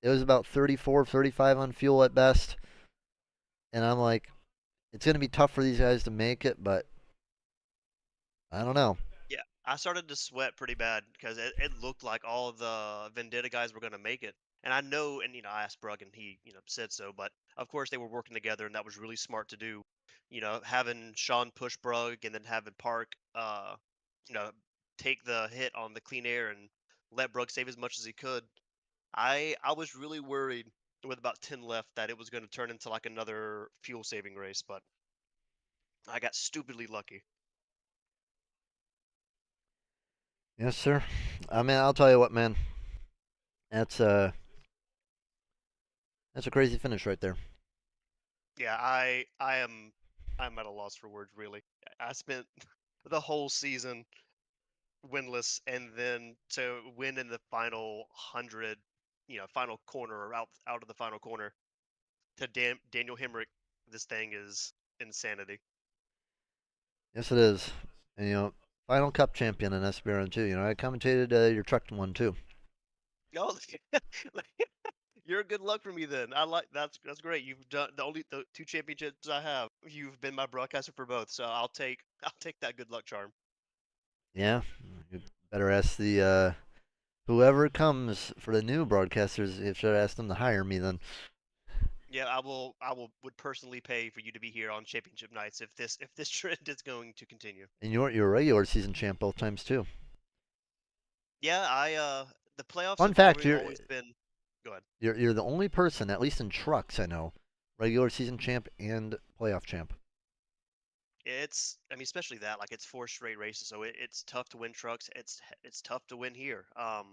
it was about 34, 35 on fuel at best, and I'm like, it's going to be tough for these guys to make it, but I don't know. Yeah, I started to sweat pretty bad because it looked like all of the Vendetta guys were going to make it. And I know, and I asked Brugge and he, said so, but of course they were working together and that was really smart to do. Having Sean push Brugge and then having Park, you know, take the hit on the clean air and let Brugge save as much as he could. I was really worried with about 10 left that it was going to turn into like another fuel saving race, but I got stupidly lucky. Yes, sir. I mean, I'll tell you what, man. That's a crazy finish right there. Yeah, I'm at a loss for words really. I spent the whole season winless and then to win in the final 100, final corner or out of the final corner to Daniel Hemrick, this thing is insanity. Yes, it is. And you know, final Cup champion in SBRN too. You know, I commentated your truck one too. No, you're a good luck for me then. I like that's great. You've done the 2 championships I have. You've been my broadcaster for both, so I'll take that good luck charm. Yeah, you better ask the whoever comes for the new broadcasters. You should ask them to hire me then. Yeah, would personally pay for you to be here on championship nights if this trend is going to continue. And you're a regular season champ both times too. Yeah, the playoffs Fun have fact, always been. Go ahead. you're the only person, at least in trucks, I know, regular season champ and playoff champ. I mean, especially that, like it's 4 straight races, so it's tough to win trucks. It's tough to win here. I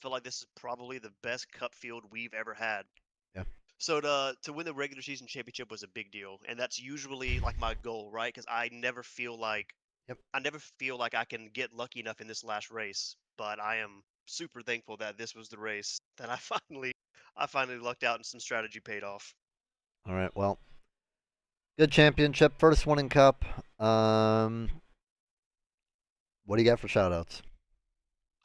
feel like this is probably the best Cup field we've ever had. Yeah. So to win the regular season championship was a big deal, and that's usually like my goal, right? Because I never feel like Yep. I can get lucky enough in this last race. But I am super thankful that this was the race that I finally lucked out and some strategy paid off. All right, well, good championship, first one in Cup. What do you got for shout-outs?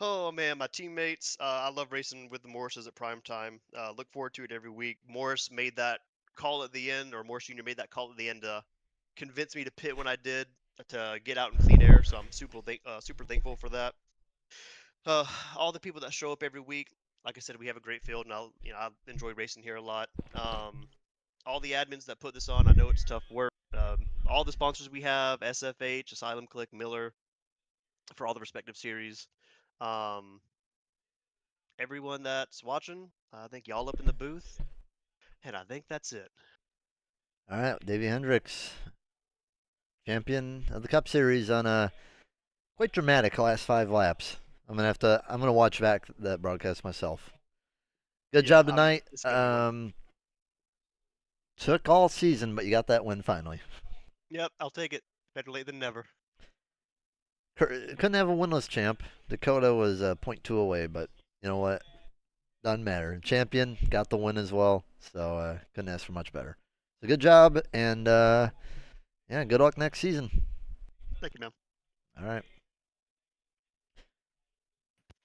Oh man, my teammates. I love racing with the Morrises at prime time. Look forward to it every week. Morris made that call at the end, or Morris Jr. made that call at the end to convince me to pit when I did to get out in clean air. So I'm super thankful for that. All the people that show up every week. Like I said, we have a great field, and I enjoy racing here a lot. All the admins that put this on, I know it's tough work. All the sponsors we have: SFH, Asylum Click, Miller, for all the respective series. Everyone that's watching, I think y'all up in the booth, and I think that's it. All right, Davey Hendricks, champion of the Cup Series on a quite dramatic last 5 laps. I'm gonna watch back that broadcast myself. Good job tonight. It's gonna be Took all season, but you got that win finally. Yep, I'll take it. Better late than never. Couldn't have a winless champ. Dakota was 0.2 away, but you know what? Doesn't matter. Champion got the win as well, so couldn't ask for much better. So good job, and yeah, good luck next season. Thank you, man. All right,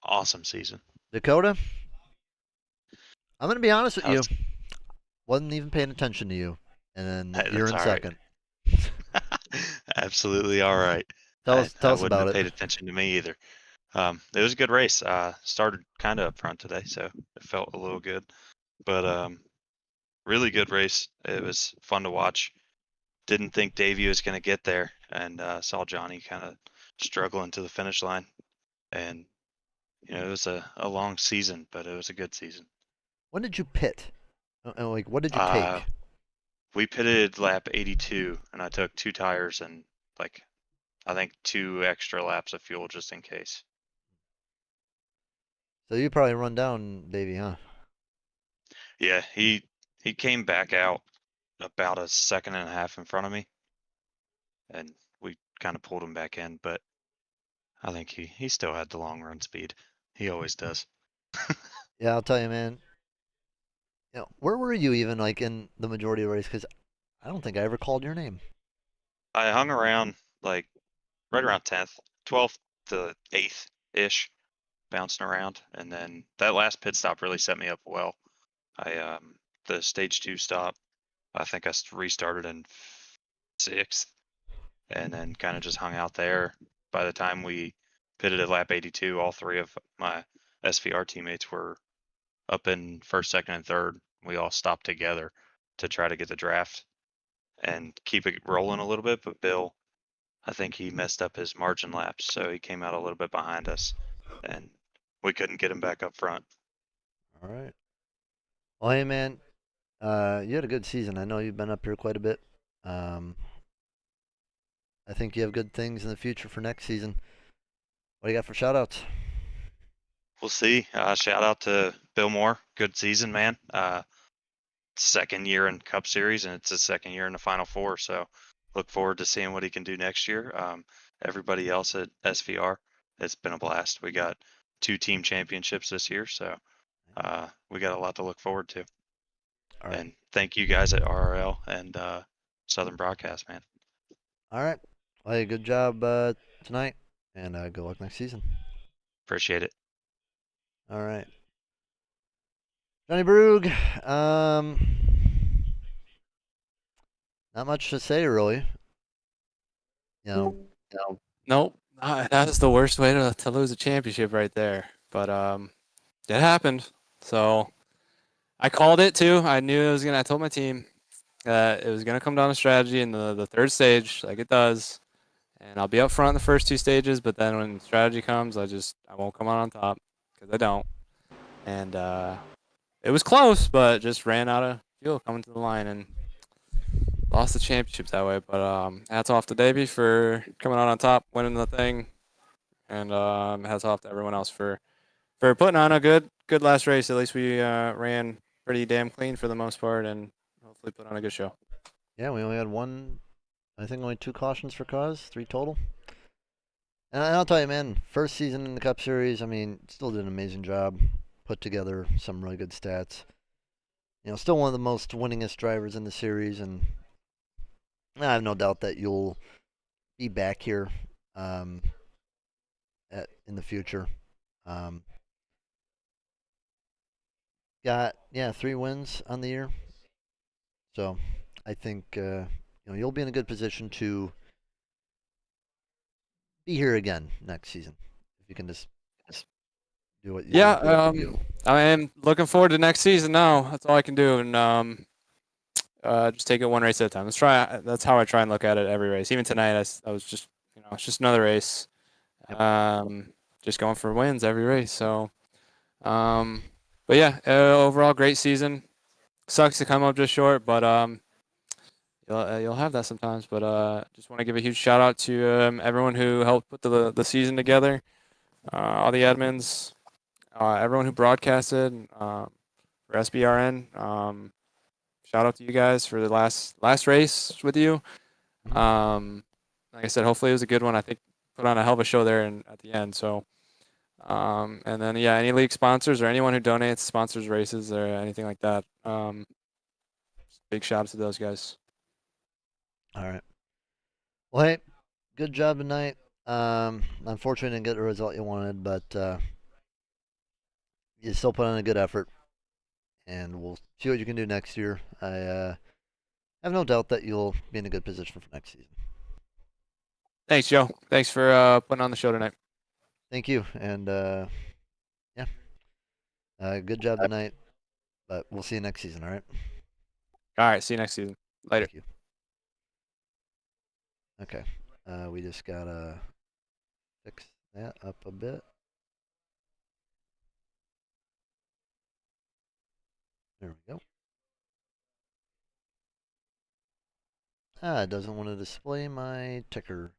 Awesome season. Dakota. I'm gonna be honest with That you. was- Wasn't even paying attention to you, and then Hey, you're in that's all right. second. Absolutely all right. Tell I us wouldn't about have it. paid attention to me either. It was a good race. Started kind of up front today, so it felt a little good. But really good race. It was fun to watch. Didn't think Davey was going to get there, and saw Johnny kind of struggling to the finish line. And it was a long season, but it was a good season. When did you pit? Like, what did you Uh, take? We pitted lap 82, and I took 2 tires and I think 2 extra laps of fuel just in case. So you probably run down Davey, huh? Yeah, he came back out about a second and a half in front of me, and we kind of pulled him back in. But I think he still had the long run speed. He always does. Yeah, I'll tell you, man. Where were you even like in the majority of the race? Because I don't think I ever called your name. I hung around right around 10th, 12th to 8th ish, bouncing around, and then that last pit stop really set me up well. The stage 2 stop, I think I restarted in 6th, and then kind of just hung out there. By the time we pitted at lap 82, all 3 of my SVR teammates were up in 1st, 2nd, and 3rd. We all stopped together to try to get the draft and keep it rolling a little bit. But Bill, I think he messed up his margin laps, so he came out a little bit behind us, and we couldn't get him back up front. All right. Well, hey, man. You had a good season. I know you've been up here quite a bit. I think you have good things in the future for next season. What do you got for shout-outs? We'll see. Shout out to Bill Moore. Good season, man. 2nd year in Cup Series, and it's his 2nd year in the Final Four. So look forward to seeing what he can do next year. Everybody else at SVR, it's been a blast. We got 2 team championships this year, so we got a lot to look forward to. All right. And thank you guys at RRL and Southern Broadcast, man. All right. Well, hey, good job tonight, and good luck next season. Appreciate it. All right. Johnny Brug, not much to say really. Nope. That's the worst way to lose a championship right there. But it happened. So I called it too. I knew it was gonna. I told my team that it was gonna come down to strategy in the 3rd stage, like it does. And I'll be up front in the first 2 stages, but then when strategy comes, I won't come out on top because I don't. and it was close, but just ran out of fuel coming to the line and lost the championship that way. But hats off to Davey for coming out on top, winning the thing, and hats off to everyone else for putting on a good last race. At least we ran pretty damn clean for the most part, and hopefully put on a good show. Yeah, we only had only 2 cautions for cause, 3 total. And I'll tell you, man, first season in the Cup Series, I mean, still did an amazing job. Put together some really good stats. Still one of the most winningest drivers in the series, and I have no doubt that you'll be back here in the future. Got 3 wins on the year, so I think you'll be in a good position to be here again next season if you can just do what you do. I am looking forward to next season now. That's all I can do, and just take it one race at a time. That's how I try and look at it every race. Even tonight, I was just it's just another race. Just going for wins every race. So, but yeah, overall great season. Sucks to come up just short, but you'll have that sometimes. But just want to give a huge shout out to everyone who helped put the season together, all the admins, everyone who broadcasted for SBRN. Shout out to you guys for the last race with you. Like I said, hopefully it was a good one. I think put on a hell of a show there at the end. So, and then any league sponsors or anyone who donates, sponsors races or anything like that. Big shout out to those guys. All right. Well, hey, good job tonight. Unfortunately, didn't get the result you wanted, but you still put on a good effort, and we'll see what you can do next year. I have no doubt that you'll be in a good position for next season. Thanks, Joe. Thanks for putting on the show tonight. Thank you, and good job tonight. But we'll see you next season. All right. All right. See you next season. Later. Thank you. Okay. We just gotta fix that up a bit. There we go. It doesn't want to display my ticker.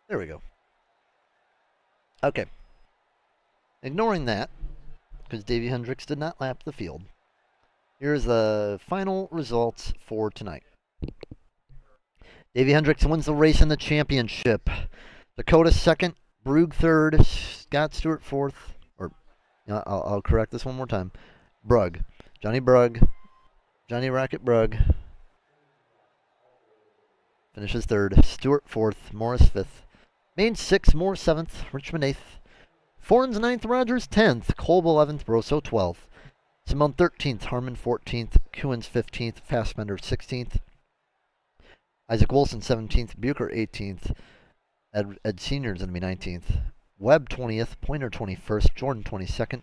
There we go. Okay. Ignoring that, because Davey Hendricks did not lap the field, here's the final results for tonight. Davey Hendricks wins the race in the championship. Dakota second, Brug third, Scott Stewart fourth. I'll correct this one more time. Brug. Johnny Rocket Brug finishes third. Stewart fourth. Morris fifth. Main sixth. Moore seventh. Richmond eighth. Forns ninth. Rogers 10th. Kolb 11th. Broso 12th. Simone 13th. Harmon 14th. Kuhns 15th. Fassbender 16th. Isaac Wilson 17th. Bucher 18th. Ed Senior is going to be 19th. Webb 20th. Pointer 21st. Jordan 22nd.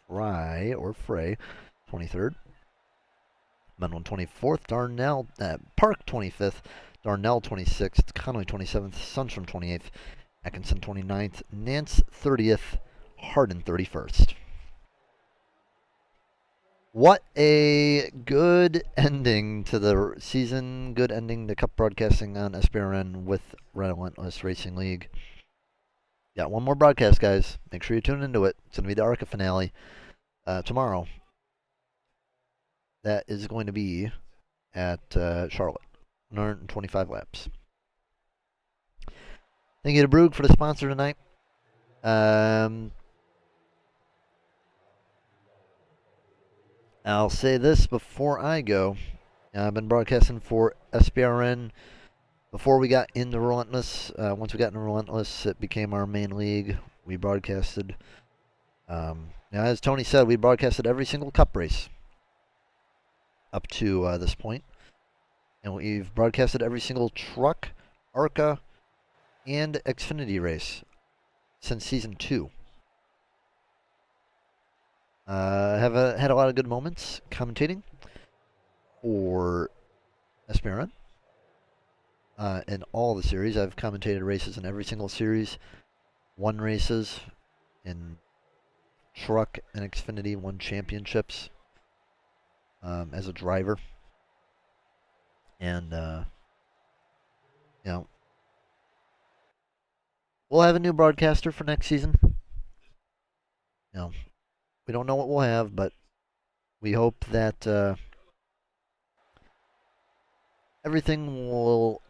Frey 23rd. Menlin 24th. Park 25th. Darnell 26th. Connolly 27th. Sundstrom 28th. Atkinson 29th. Nance 30th. Hardin 31st. What a good ending to the season. Good ending to Cup broadcasting on SBRN with Relentless Racing League. Got one more broadcast, guys. Make sure you tune into it. It's going to be the ARCA finale tomorrow. That is going to be at Charlotte. 125 laps. Thank you to Brug for the sponsor tonight. I'll say this before I go. I've been broadcasting for SBRN before we got into Relentless. Once we got into Relentless, it became our main league. We broadcasted. Now, as Tony said, we broadcasted every single Cup race up to this point. And we've broadcasted every single Truck, ARCA, and Xfinity race since Season 2. Have had a lot of good moments commentating for SBRN in all the series. I've commentated races in every single series won races in truck and Xfinity, won championships as a driver. And, you know, we'll have a new broadcaster for next season. You know, we don't know what we'll have, but we hope that everything will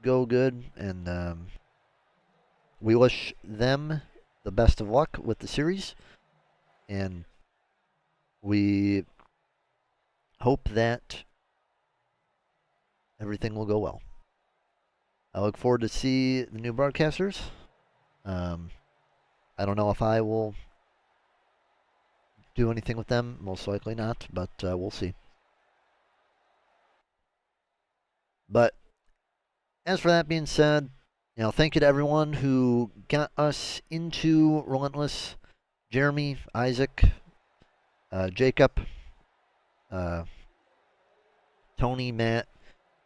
go good, and we wish them the best of luck with the series, and we hope that everything will go well. I look forward to see the new broadcasters. I don't know if I will do anything with them. Most likely not, but we'll see. But as for that being said, you know, thank you to everyone who got us into Relentless. Jeremy, Isaac, Jacob, Tony, Matt,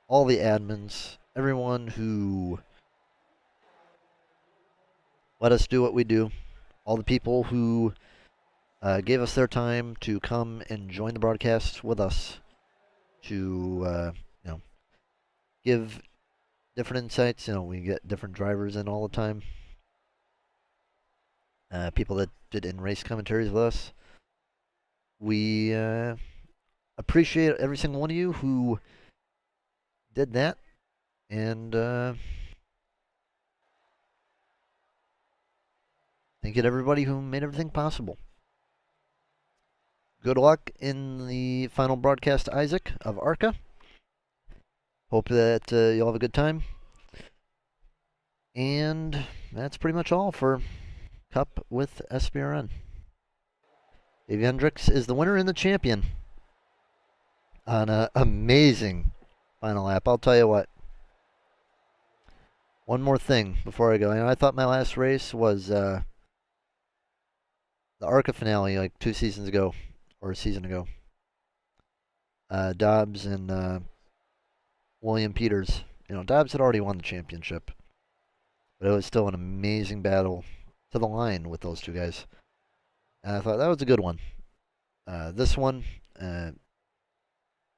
all the admins, everyone who let us do what we do, all the people who gave us their time to come and join the broadcast with us to, you know, give different insights. You know, we get different drivers in all the time. People that did in-race commentaries with us. We appreciate every single one of you who did that. And thank you to everybody who made everything possible. Good luck in the final broadcast, Isaac, of ARCA. Hope that you'll have a good time. And that's pretty much all for Cup with SBRN. Davey Hendricks is the winner and the champion on an amazing final lap. I'll tell you what. One more thing before I go. I thought my last race was the ARCA finale like 2 seasons ago, or a season ago. Dobbs and William Peters. You know, Dobbs had already won the championship, but it was still an amazing battle to the line with those two guys. And I thought that was a good one. This one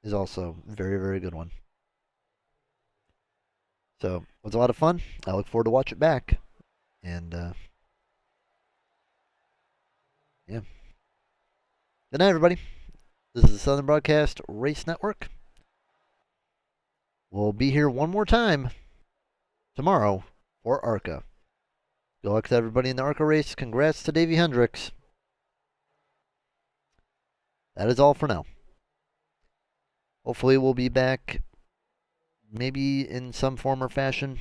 is also a very, very good one. So it was a lot of fun. I look forward to watch it back. And yeah. Good night, everybody. This is the Southern Broadcast Race Network. We'll be here one more time tomorrow for ARCA. Good luck to everybody in the ARCA race. Congrats to Davey Hendricks. That is all for now. Hopefully we'll be back maybe in some form or fashion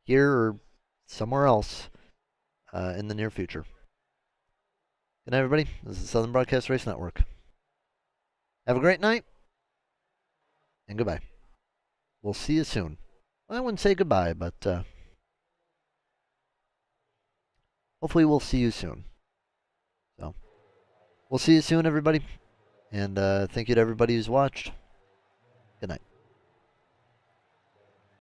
here or somewhere else in the near future. Good night, everybody. This is the Southern Broadcast Race Network. Have a great night, and goodbye. We'll see you soon. Well, I wouldn't say goodbye, but hopefully we'll see you soon. So, we'll see you soon, everybody. And thank you to everybody who's watched. Good night.